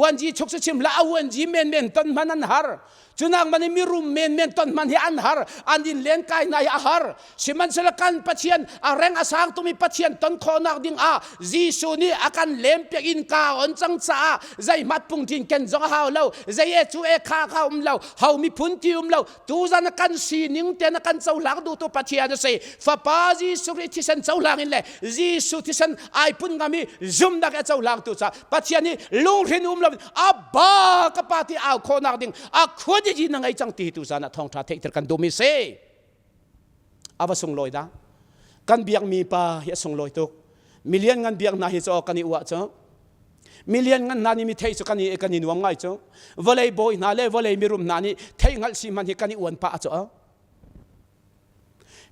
วันจีชุกชิมละวันจีเมนตันมันอันหารจุนังมันมีรูมเมนตันมันเฮียอันหารอันดินเลี้ยงกายนายอาหารสิมันสละกันปัจเจียนอาแรงอาสางตุมีปัจเจียนตันโคนักดิ่งจีซูนี่อาการเลี้ยงเปียกินกาอันจังจ้าใจมัดปุ่งดินกันจงหาวเล่าใจจูข้าข้าวเล่าเฮามีพุนที่เล่าตูจันกันสีนิ่งเตนกันเจ้าหลังดูตัวปัจเจียนเสียฟ้าป้าจีสุริที่ฉันเจ้าหลังนี่แหละจีสุที่ฉันไอปุ่นกามีจุ่มนักเจ้าหลังตัวจ้าปัจเจียนนี่ลุงเห็นเล่าบ้ากปาที่เอาโคนักดิ่งควรจีนังไอจังตีตุสานะทองท่าเทตกันดูมิเซอาวส่งลอยดากันเบียงมีปาเฮส่งลอยตุกมิเลียนงันเบียงนาฮิโซกันอีอวะจ้ามิเลียนงันนานิมิเทสุกันอีนวงไงจ้าวอลเลย์บอยนาเล่วอลเลย์มีรุมนานิเทงัลซีมันฮิกันอีอวนปาจ้า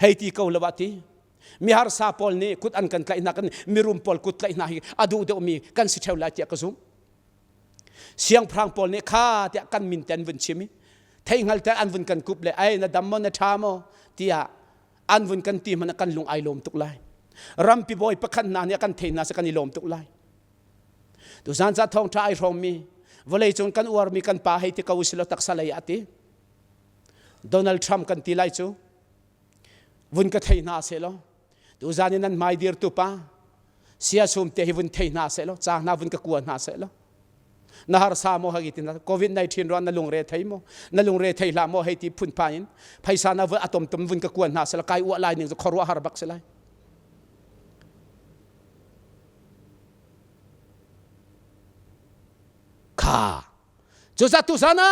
เฮตีเกาลวัติมีฮาร์ซาปอลนี่กุดอันกันไกลนักมีรุมปอลกุดไกลนาฮิอดูเดอมีกันสิเทวลาเตียกซุมเสียงพรางปอลนี่ข้าเตียกันมินเตนวินชิมิเทงัลแต่อันวุนกันกุบเลยไอ้นาดัมมันนาชามอที่อันวุนกันตีมันกันลงไอลมตุกไลรัมปีบอยประคันนาเนี่ยกันเทนาสกันลมตุกไลดูสันจะท่องท่าไอรอมมีวลัยจงกันอวาร์มีกันป่าให้ที่เขาวิสลตักสลายอติโดนัลด์ทรัมป์กันตีไลจูวุนกันเทนาเสลดูสันนั้นไม่ดีร์ตุป้าเสียสมเตหิวุนเทนาเสลจ้านาวุนกันกวนนาเสลนาฮาร์ซาโมฮากิตินะโควิด-19ร้อนนั่งลงเรทัยโมนั่งลงเรทัยลาโมให้ที่พุ่นพายินไพศาลนาอะตอมตุมวุนกะกวนนาสละกายอวะลายหนึ่งจะขรัวฮาร์บักสลายข้าจุดตุสานะ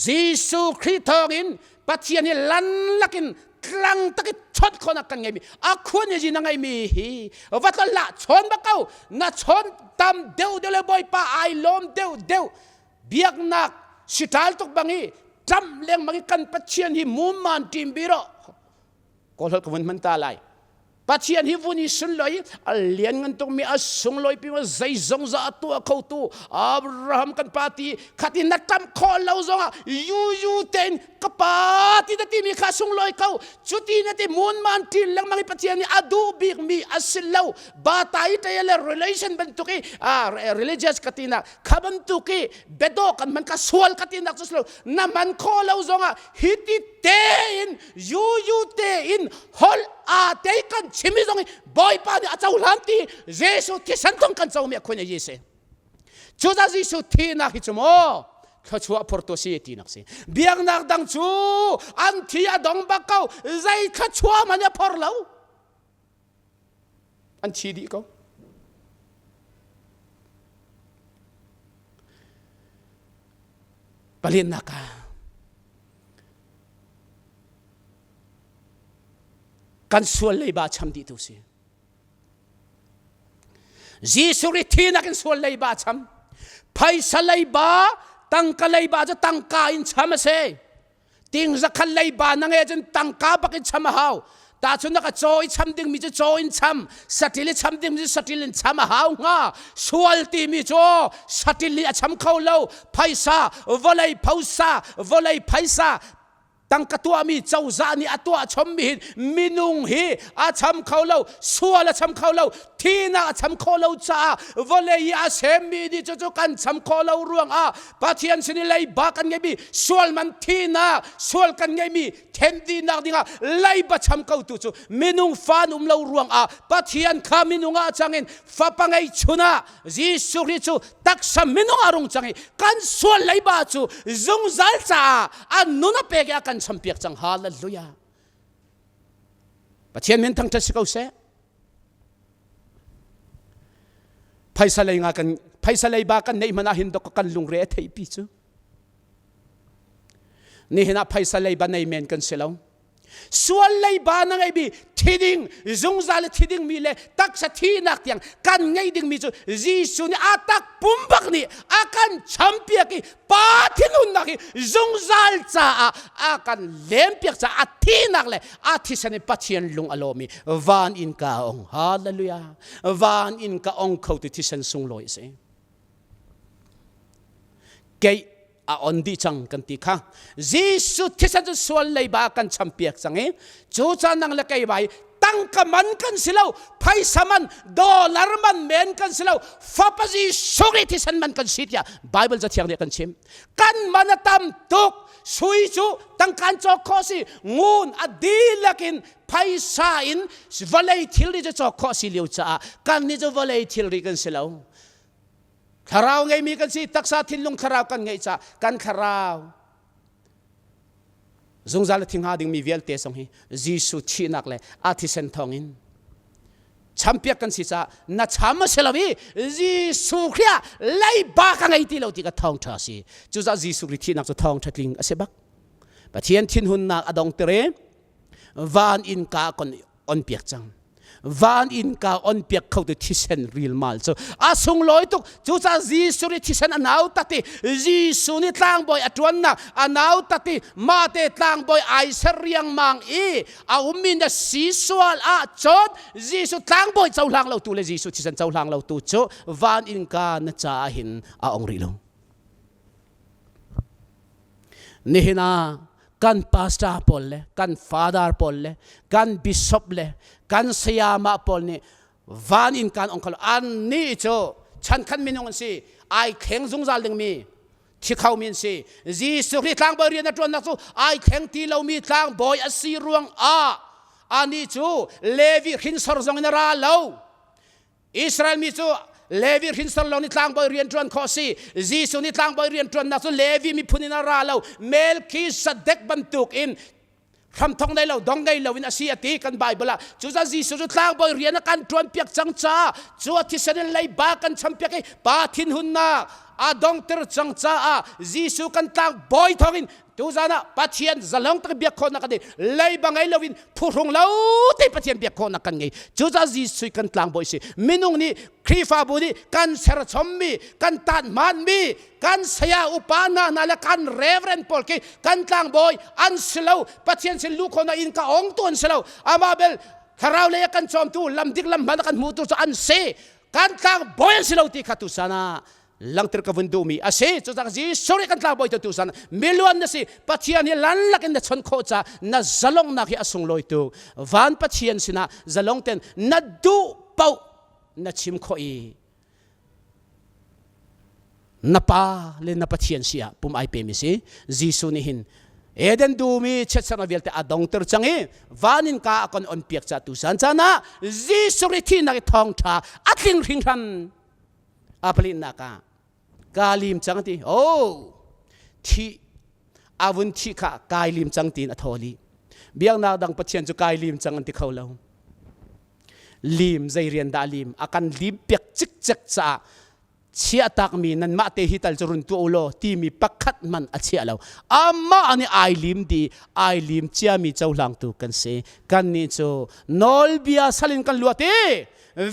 ยิสุคริสต์ทองอินปัจเจียนลันลักินกลางตะกิชดคนนักกันไงมีควรจะยังไงมีวัดก็ละชนบักเอาน่ะชนตามเดียวเลยบ่อยป้าไอลมเดียวเบียกนัก สิทาลตุกบังฮีจำเลี้ยงมังกันปัจเจียนฮีมุมมันทีมบิโรก็หลอกวันมันตาไลปัจเจียนฮีวุนิสุนลอยเลี้ยงเงินตรงมีอสุงลอยปีว่าใจจงจะตัวเขาตัวอับราฮัมกันปาตีขัดนัดจำคอเราจงยูเต็นกับปาตีนั่นที่มีข้าสุงลอยเขาจุดที่นั่นที่มุนมันทีเลี้ยงมังปัจเจียนฮีอดูบิกมีอสิลเลวบาตายแต่ละ relation เป็นตุกีreligious ขัดนักขับเป็นตุกีเบโดกันมันก็สวลขัดนักสุดเลยนั่นมันคอเราจงฮิติเตอินยูเตอินฮอลเตกันชิมิจงบอยปานี่อาจจะอุลันตีเยซูที่ฉันต้องการจะเอาเมียคนนี้เยซูจูจ้าเยซูที่นักฮิจโมเขาชัวร์พอร์ตซีที่นักสิเบียงนักดังจูอันที่อาดงบักเขาใจเขาชัวร์มันจะพอร์เราอันที่ดีเขาปลินนักกันส่วนเลยบาช้ำดีตัวสิจีสุริทีนักกันส่วนเลยบาช้ำไพ่สเลยบาตั้งกันเลยบาจะตั้งกาอินช้ำเสติงจะขันเลยบานังเอจนตั้งกาบักอินช้ำหาวตาชนนักโจยช้ำดิ่งมีจะโจอินช้ำสติลิช้ำดิ่งมีจะสติลินช้ำหาวง่าส่วนตีมีโจสติลิช้ำเขาเล่าไพ่ซาวอลเลยเผาซาวอลเลยไพ่ซาตั้งกตัวมีเจ้าจานี่ตัวชมมีมินุงฮีอาชมเขาเล่าสัวละชมเขาเล่าที่น่าชมเขาเล่าจ้าวเลยอาเซมีดิจุกันชมเขาเล่ารวงปะเทียนสินิเลยบากันไงมีสัวมันที่น่าสัวกันไงมีเทนดีนักดิ่งเลยบะชมเขาตุจุมินุงฟานุมเล่ารวงปะเทียนข้ามินุงจังเงินฟ้าปังไอชุนะจีสุริจุตักสมินุงอารมณ์จังเงินกันสัวเลยบาจุจงจัลจ้าอันนู้นเปกกันสัมเปียกจังฮาเลลูยาปัจเจียนเมนทั้งทัศเขาเสไพ่สลายงากันไพ่สลายบากันในมันอาหินดอกกันลุงเรทไอพิจูนี่เห็นไพ่สลายบาในเมนกันเสลาส่วนเลยบานังไอบีที่ดิ่งจงจัลที่ดิ่งมีเลยตักสถีนักยังกันไงดิ่งมีจูจีสุนี่อาตักปุ่มบักนี่อากันชัมเปียกีปาทินุนนักจงจัลจ้าอากันเลี้ยงเปียกจ้าอาทีนักเลยอาทิสนี่ปัจเจียนลุงอโลมีวานอินกาองฮาเลลูยาวานอินกาองเขาติทิสันสุงลอยเสเกยอนดีจังกันติค่ะจีสุที่ฉันจะส่วนเลยบากันชัมเปียกจังจูจานังละไกไว้ตั้งกันมันกันสิเราไพ่สมันดอลลาร์มันเมนกันสิเราฟ้าปจีสุริที่ฉันมันกันสิทธิ์ยาไบเบิลจะเทียงเดียกันชิมกันมันตามตุกสุยจูตั้งการจอกข้อสิงูนอดีลักินไพ่สาอินวอลเลย์ทิลที่จะจอกข้อสิเลียวจ้ากันนี่จะวอลเลย์ทิลที่กันสิเราขราวไงมีกันสิตักษาทินลุงขราวกันไงจ้ากันขราวจงจัลทิ้งหาดิ่งมีเวลเตสงฮีจีสุที่นักเลยอาทิเซนทองอินชัมเปียกันสิจ้านัดชามเสลวีจีสุขยาไล่บากันไงที่เราที่ก็ทองทัสิจูจ้าจีสุริที่นักจะทองทัดลิงอาเซบักปะเทียนทินหุนนักอดองเตเรวานอินกาคนอ่อนเปียกจังวานอินกาอ่อนเปียกเขาจะทิเซนรีลมาลsoอาสุงลอยตุกจูจ้าจีสุริทิเซนอนาวตัดจีสุนิตั้งบอยอจวนนักอนาวตัดมาเตตั้งบอยไอเสรียงมังอีอาอุมินเดสีสวลอาจดจีสุตั้งบอยเจ้าหลังเราตูเลยจีสุทิเซนเจ้าหลังเราตูโจวานอินกาเนจ่าหินอาองรีลงนี่นะกันพาสต้าพอลเลยกันฟาดาร์พอลเลยกันบิชอปเลยกันสยามพอลนี่วานอินกันองค์อันนี้โจฉันขันมินงสิไอแข็งจงจัลดึงมีที่เขามินสิจีสุริทางบริเวณนั้นนักสู้ไอแข็งที่เรามีทางบอยอสีรวงอันนี้โจเลวีหินสรจงนราเลวอิสราเอลมีโจเลวีหินสรเรานี่ทางบอยเรียนจวนข้อสิจีสุนี่ทางบอยเรียนจวนนักสู้เลวีมีพุนินาราเลวเมลคีสเด็กบรรทุกอินคำท่องได้เราดองได้เราวินาทีตีกันไบเบิลจูจ้าจีสุดทางบอยเรียนกันจวนเปียกจังจ้าจวดที่เสด็จเลยบากันชัมเปียกปาทินหุนนา adong ter chang cha Jisu kan tlang boy thongin tu zana pathian zalong tak biak kho na kan lei bangai lovin phurung lo te pathian biak kho na kan ngai chu cha Jisu kan tlang boy si minung ni krifa budi kan ser chommi kan tan man mi kan saya upana nala kan reverend pol ke kan tlang boy an slow pathian sin lu kho na in ka ong ton slow amabel harau le kan chom tu lam dik lam ban kan mu tu an se kan tlang boy an slow ti khatu sana lang ter ka vundumi ase chu chang ji sorry kan tlang boy tu sana miluan na si pathian ni lan lakin na chon kho cha na zalong na ki asung loi tu van pathian sina zalong ten na du pau na chim kho i na pa le na pathian sia pum ai pe mi si Jisu ni hin eden du mi chet sang avel te adong ter changi vanin ka akon on piak cha tu san chana Jisu ri thi na ki Thawngtha atling ring ran apalin na ka kalim chang ti thi avun thi kha kailim chang tin atholi biang na dang pathian chu kailim chang an ti kholo lim zai rian da lim akan lim piak chik chak cha chia tak mi nan ma te hital churun tu ulo ti mi pakhat man a chia lo amma ani ai lim chia mi chau lang tu kan se kan ni chu nol bia salin kan luate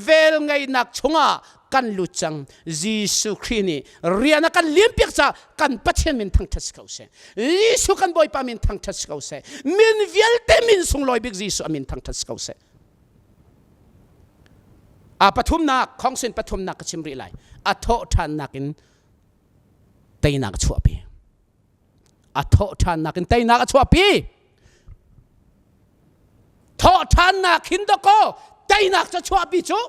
vel ngai nak chunga kan luchang Jisu khrini riana kan lim piak cha kan pathian min thang thas kau se Jisu kan boy pa min thang thas kau se min vial te min sung loi bik Jisu amin thang thas kau se pathum na khongsin pathum na ka chimri lai atho than nakin tainak chuapi atho than nakin tainak chuapi tho than nakin do ko tainak cha chuapi chu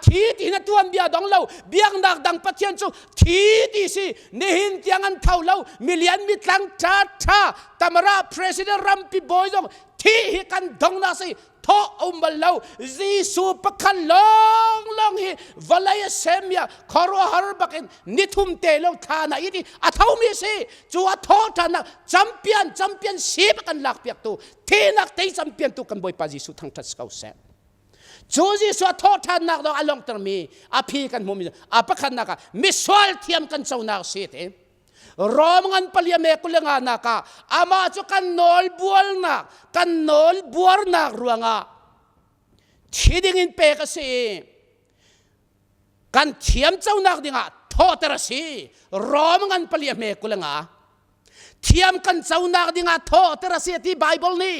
thi ti na tuan bia dong lo biang nak dang pathian chu thi ti si nihin tiang an thau lo million mi tlang tha tamara president rampi boy dong thi hi kan dong na si tho umbalo Jisu pakhan long hi valaya semya khoro har bakin nithum te lo thana iti athau mi si chu atho thana champion sip kan lak piak tu thinak te champion tu kan boy pa Jisu thang thas kau se chu Jisu atho thanak do along termi aphi kan mumi apakhan naka miswal thiam kan chau si te rom ngan palia me kulenga naka ama chu kan nol bual na ruanga thiding in pe ka si kan thiam chau nak dinga thotera si rom ngan palia me kulenga thiam kan chau nak dinga thotera si ti bible ni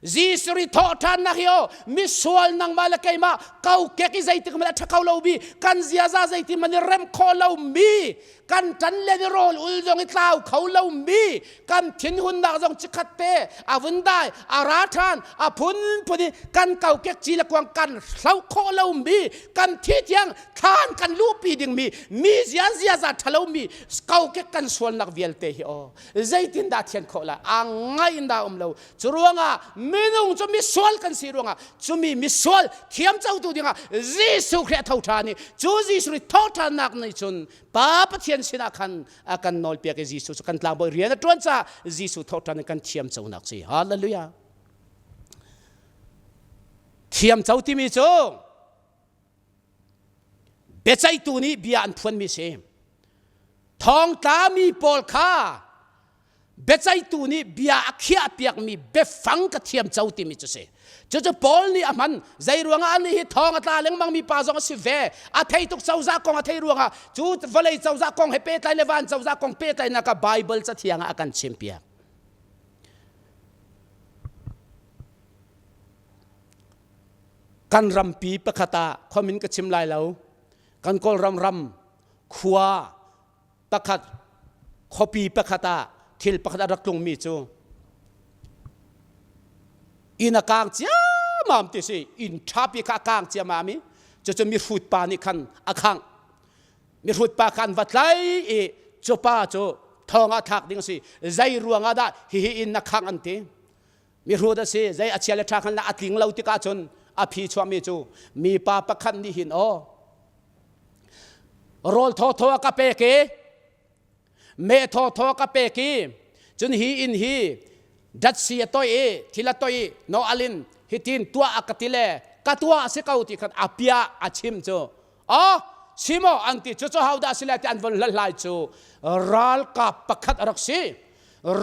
Jisu ri tho than na hiyo miswal nang malakai ma kau keki zaiti kamala thakau lo bi kan zia za zaiti mani rem kho lo mi kan tan le ni rol ul jong itlau khau lo mi kan thin hun na jong chikhatte avundai arathan apun puni kan kau kek chi la kwang kan hlau kho lo mi kan thi tiang than kan lu pi ding mi zia za thalo mi kau kek kan swal nak vielte hi zaitin da thian kho la angai nda lo churuanga minung chu mi swal kan siruanga chu mi swal thiam chau tu dinga Jisu khre thau thani chu Jisu ri thau than nak nei chun pa pathian sina khan akan nol pia ke Jisu kan tlang boy rian tron cha Jisu thau than kan thiam chau nak chi hallelujah thiam chau ti mi chu bechai tu ni bia an phun mi se Thawngtha mi pol kha bechai tu ni bia akhia piak mi befang ka thiam chau ti mi chu se chu pol ni aman zai ruanga ani hi Thawngtha leng mang mi pa zong si ve a thei tuk chau za kong a thei ruanga chu valei chau za kong he pe tai lewan chau za kong pe tai na ka bible cha thianga akan chimpia kan rampi pakhata khomin ka chim lai lo kan kol ram khua pakhat khopi pakhata thil pakhat rak tlung mi chu ina kang chia mam ti si in thapi kha kang chia mami chu mi phut pa ni khan akhang mi phut pa khan watlai e chopa chu thonga thak ding si zai ruanga da hi in na khang ante mi ru da si zai achia le thak khan la atling lo ti ka chon a phi chwa mi chu mi pa pakhan ni hin rol tho ka pe ke me tho ka pe ki chun hi in hi dat si toy e thila toy no alin hitin tua akatile katwa se kau ti khat apia achim cho ชิโมอันที่จู่ๆฮาวดาสิเลติอันวันละลายจู่รัลกับประคัดรักษี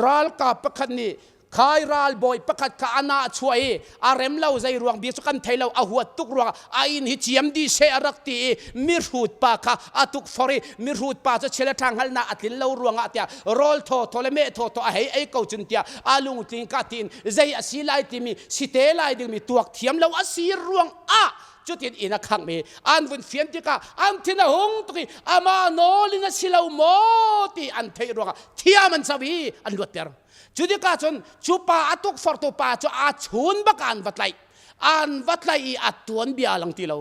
รัลกับประคัดนี่ขายรัลบอยประคัดข้านาช่วยอารมณ์เราใจรวงบีสุกันไทยเราอาหัวตุกรวงอินหิจิมดีเชอรักตีมิรูดปากค่ะอาตุกฟอรีมิรูดปากจะเชลทางฮัลนาอัติเรารวงอาเตียโรลโทเลเมโทไอ้เกาจุนเตียอาลุงติงกาตินใจอสีไลติมีสิเตไลดิมีตัวเทียมเราอสีรวงจุดที่อินักขังมีอันวันเฟียนที่กาอันที่น่าหงตุกีอามาโนลินาสิลาวโมตีอันเทยรวงเทียมันสวีอันรวดเตอร์จุดที่กาจนจูปาอตุกฟอร์ตูปาจูอาชุนบักอันวัดไลอันวัดไลอัดตัวนเบียลังตีเรา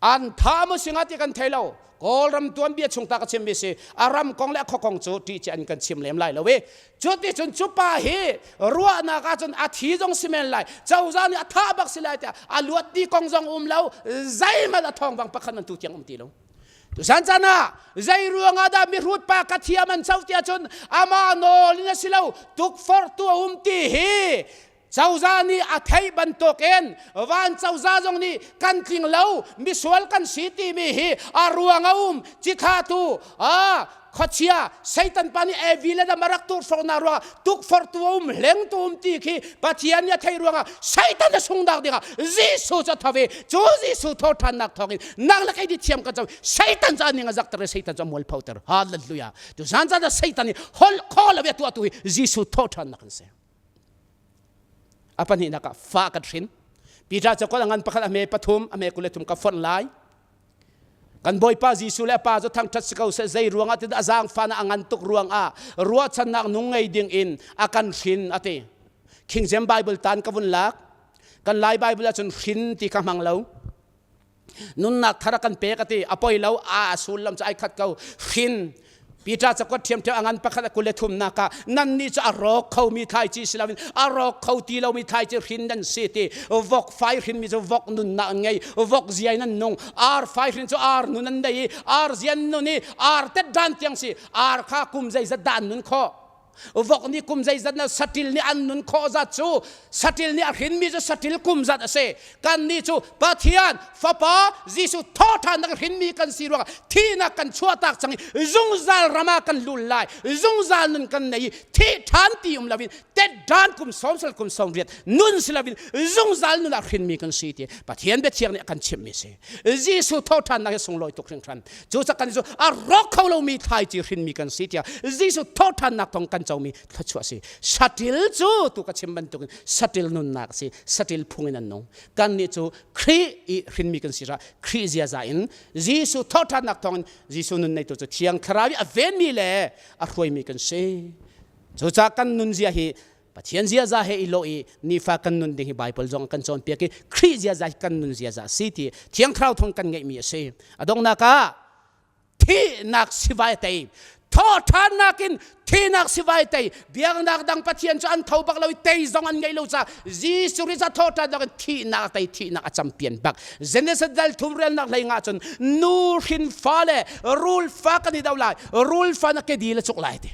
อันทามุสิงห์ที่กันเทยเรากอลรำตัวนเบียชงตากชิมเบสอารำกองและขกองจูที่จะอันกันชิมเลี้ยมไลเราเวจุดที่จนจูปาเฮรัวนักจนอาทิจงสิเมนไลเจ้าจานี่อัฐาบักสิไลแต่อาลวดที่กองจงเราใจมันทองบางประคันตุเทียงตีเราทุสันจานะใจรัวงาดามีรูดปากเทียมันเจ้าเตียจนอามาโนลินาสิเราตุกฟอร์ตัวตีเฮเจ้าจานี่อาทัยบันโตเกนวันเจ้าจาจงนี่กันทิ้งเรามีสวลกันสีตีมีเฮอารัวงาจิขาตูขดเชียไซตันปานีวิเลดามารักตุกฟอร์นารัวตุกฟอร์ตัวเล็งตัวตีขีปัจจัยนี้ไทยรัวงาไซตันจะส่งดาวเดียร์จีสุจะทวีจูจีสุทอทันนักทองนักเล็กไอ้ดิเทียมกันจะไซตันจะนี่งาจักเตอร์ไซตันจะมอลพาวเตอร์ฮาเลลูยาดูสันจะไซตันนี่ฮอลคอลเวตัวตุยจีสุทอทันนักเสียapa ni nak fa kat rin pita cha ko angan pakhat ame pathum ame kuletum ka fon lai kan boy pa jisu le pa zo thang that sikau se zai ruanga ti azang fa na angan tuk ruang ruwa chan nak nungai ding in akan rin ate king james bible tan ka bun lak kan lai bible a chun rin ti ka mang lo nun nak thara kan pe ka ti apoi lo sul lam cha ai khat kau rin Peterจะก็เทียมเทียมอันปักขัดกุเลทุมนักนั่นนี่จะอรอกเขามีไทยจีสลาวินอรอกเขาตีเรามีไทยจะหินดันเสตีวอกไฟหินมีจะวอกนุนนักไงวอกเจียนั่นนงไฟหินจะนุนนั่นได้เจียนนุนนี่เต็ดดันเทียงสิข้าคุมใจจะดันนุนข้อวอกนี่คุมใจจะนั่นสติลนี่อันนุนข้อจัดจูสติลนี่หินมีจะสติลคุมจัดเสกันนี่จูปะเทียนฟ้าป้าจิสุทอดทานนักหินมีกันสิรัวที่นักกันชั่วตักจังจุงจัลรามากันลุลไลจุงจัลนุนกันในที่ทานตีลาวินเต็ดดันคุมสมสลคุมสมเรียดนุนสิลาวินจุงจัลนุนหินมีกันสิที่ปะเทียนเบเทียนเนี่ยกันชิมมีเสจิสุทอดทานนักส่งลอยตุกเร่งครันจูจักกันจูรอกเขาเรามีไทยจีหินมีกันสิที่จิสุทอดทานนักทองกันเจ้ามีทัชวสิสติลจูตุกชิมบันตุกสติลนุนนักสิสติลพุงนันนงกันนี่จูครีหินมีกันสิระครีเซียใจอินจิสุทอดทานนักทองจิสุนุนในตัวเชียงคราวิอเวนมีเล่อรวยมีกันสิจูจักกันนุนเสียฮีปัจจัยเสียใจฮีอิโลอีนิฟากันนุนดิ่งไบเบิลจงกันจนเปียกครีเซียใจกันนุนเสียใจสิที่เชียงคราวทองกันไงมีเสียอดงนักที่นักสิบายเตยทอดทานนักินที่นักสิบายเตยเบียงนักดังปัจจัยจะอันเท่าบักเราเตยจงอันไงเราจะจีสุริจะทอดทานนักที่นักเตยที่นักจำเปลี่ยนบักเจเนสดัลทุ่มเรียนนักเลยงาจนนูรินฟ้าเล่รูลฟ้ากันที่ดาวไลรูลฟ้านักเกดีละจุกไลตี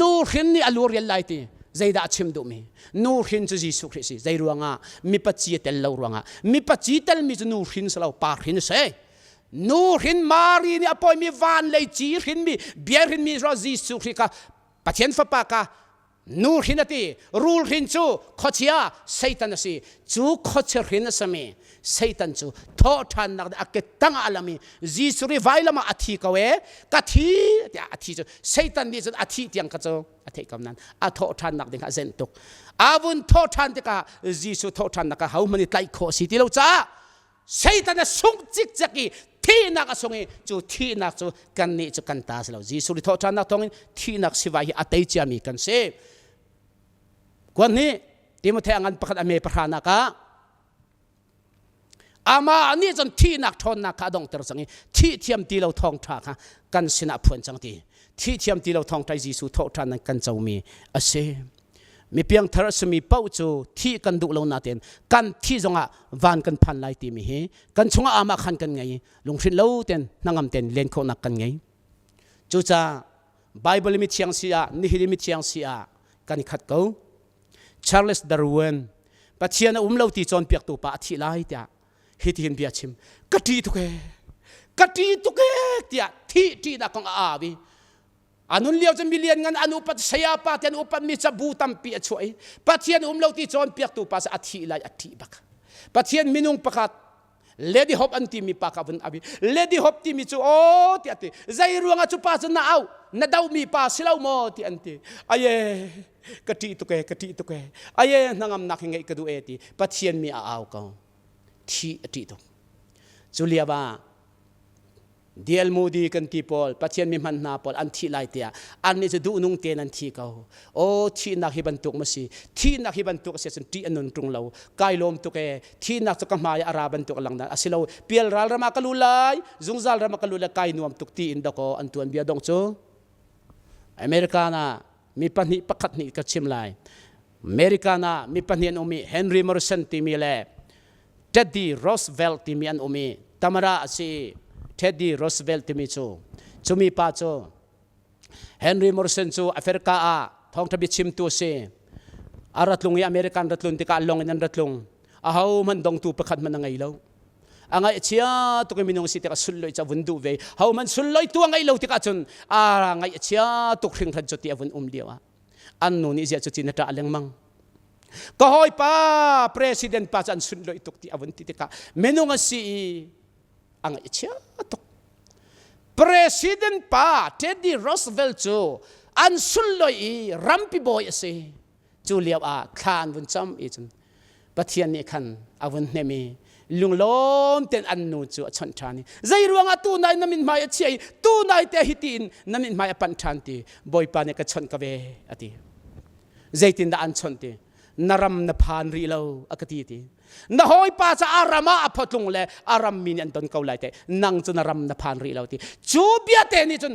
นูรินนี่อลูเรียนไลตีใจด่าชิมดูมีนูรินจะจีสุคริสใจรัวงามีปัจจัยเตลเรารัวงามีปัจจัยเตลมีจะนูรินสลาวปารินเสนูรินมารีนี่อพอยมีวานเลยจีรินมีเบียรินมีรอจีสุคริกาปัจจัยฟ้าปากานูรินตีรูลรินจูขดเชียไซตันสิจูขดเชียรินสมีไซตันจูทอทันนักอักเกตังอาลามีจีสุริไวลามาอธิกเวกะทีที่อธิจูไซตันนี่จูอธิที่ยังกะจูอธิกำนั้นอาทอทันนักเด็กอาเซนตุกอาวุนทอทันที่กะจีสุทอทันนักเขามันไล่ขอสิที่เราจ้าไซตันส่งจิกจักกีที่นักส่งจูที่นักจูกันนี่จูกันตาสิเราจีสุริทอทันนักทองที่นักสิวายอัตย์จามีกันเสกวนนี้ที่มุเทอังกันประคัดอเมริกานักอามาอันนี้จนที่นักทอนนักดงเตอร์สังที่เทียมตีเราทองทากกันสินาพวนจังที่เทียมตีเราทองไตจีสุทอทันกันเจ้ามีอาเซมีเพียงทาร์สมีเป้าจูที่กันดูเราหน้าเต็นกันที่จงอ่ะวันกันพันไลตีมีเฮกันชงอามาขันกันไงลงฟินเราเต็นนั่งอำเต็นเลี้ยงเขานักกันไงจูจ้าไบเบิลมีเชียงเสียนิฮิมีเชียงเสียกันขัดเขาชาร์ลส์ดาร์วินปัจจัยนั้นเราตีจอนเปียกตัวปะที่ไล่เดียฮิตหินเบียชิมกะทีทุก กะทีตุกเตียที่นักของอาวิอันนู้นเลี้ยวจะมีเลียนงันอนุปัสเสียปาเทียนอุปันมีจะบูตัมปีช่วยปัจเจียนเราที่จอนเปียกตูปัสอัฐิลายอัฐิบักปัจเจียนมินุงประกาศเลดี้ฮอปอันที่มีปากกับอันอาบิเลดี้ฮอปที่มีจูโอที่อันที่ใจรวงอาจูปัสน่าเอาน่าดาวมีปัสเล่าโมที่อันที่ไอ้กะทิตุกไอ้นางนักยังไงกระดูเอที่ปัจเจียนมีเอาเขาที่อัฐิตุจูเลียบ้าเดียลมูดีกันที่พอลปัจเจียนมีมันนาพอลอันที่ไล่เตียอันนี้จะดูนุ่งเตียนันที่เขาโอ้ที่นักฮิบันตุกมาสิที่นักฮิบันตุกเสียสันที่อันนั้นตรงเรากายลมตุกที่นักตุกมายอาราบันตุกหลังนั้นอาศัยเราเปียลรัลรามากัลุลายจุงซัลรามากัลุลายกายนวมตุกที่อินดอกอันตัวอันเบียดงจูอเมริกานะมีปัญหาปักขัดนี่กับชิมไลอเมริกานะมีปัญหาอันมีเฮนรี่มอริสันที่มีเล่เท็ดดี้โรสเวลต์ที่มีอันมีตามราสิเท็ดดี้โรสเวลต์ที่มีจูมีป้าจูเฮนรี่มอริสันจูแอฟริกาท้องทบิชิมตัวเซอารัตลุงอเมริกันรัตลุงที่กาลงนันรัตลุงอาเขามันดงตูประคัดมันไงแล้วอังไงเชียตุกมินงสิติกสุลลอยจะวันดูเวเขามันสุลลอยตัวไงแล้วที่กาจนอังไงเชียตุกครึ่งทันจุดที่วันเดียวอันนู้นนี่จะจุดที่นัดอะไรมั่งก็หอยป้าประธานป้าจันสุลลอยตุกที่วันที่กาเมนูงสิอังไงเชียตุกประธานป้าเท็ดดี้โรสเวลต์จูอันสุลลอยรัมปีบอยสิจูเลียวขานวันจำอีจนปะเทียนนี่ขันวันเนมีลุงล้มเต็นอันนู้จูชันชานีใจรวงตู้นายน้ำมินมาเชียตู้นายเตหิตินน้ำมินมาปันชันตีบอยปานี่ก็ชันกเวอติใจตินดาอันชันตีนารำนพานรีเลวอากติตีนหอยป้าจะอารามาอภัตลุงเลอารัมมินอันตนเกาไลเตนังจนนารำนพานรีเลวตีจูเบียเตนี่จน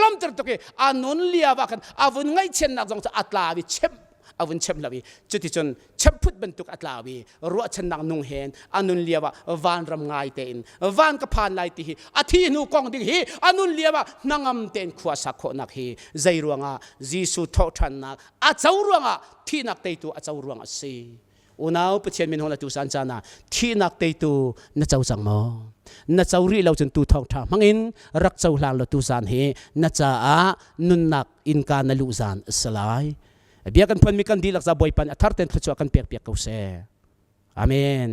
ล้มตระตุกอันนู้นเลียวักันอาวุธไงเช่นนักจงจะอัตลาวิเชมอาวุธเชมลาวีจุดที่จนเชมพุทธบรรทุกอัตลาวีรัวชนังนุ่งเฮนอันนู้นเลียววานรำไงเตนวานกับพานไลตีฮีอาทินูกองดิฮีอันนู้นเลียวนังอำเตนขวาสักคนนักฮีใจรวงจีสุทอชันนักอาเจ้ารวงที่นักเตตุอาเจ้ารวงสิอุณาวเปเชียนมินหงละตุสันจานาที่นักเตตุนักเจ้าจังมอนักเจ้ารีเราจนตูทองทามังอินรักเจ้าหลางละตุสันเฮนักเจ้านุนนักอินกาณลุสันสลายเบียกันพันมีกันดีลักษณะบ่อยปันอัฐารเต็นทศวกันเปียกเปียกเขาเสอาเมน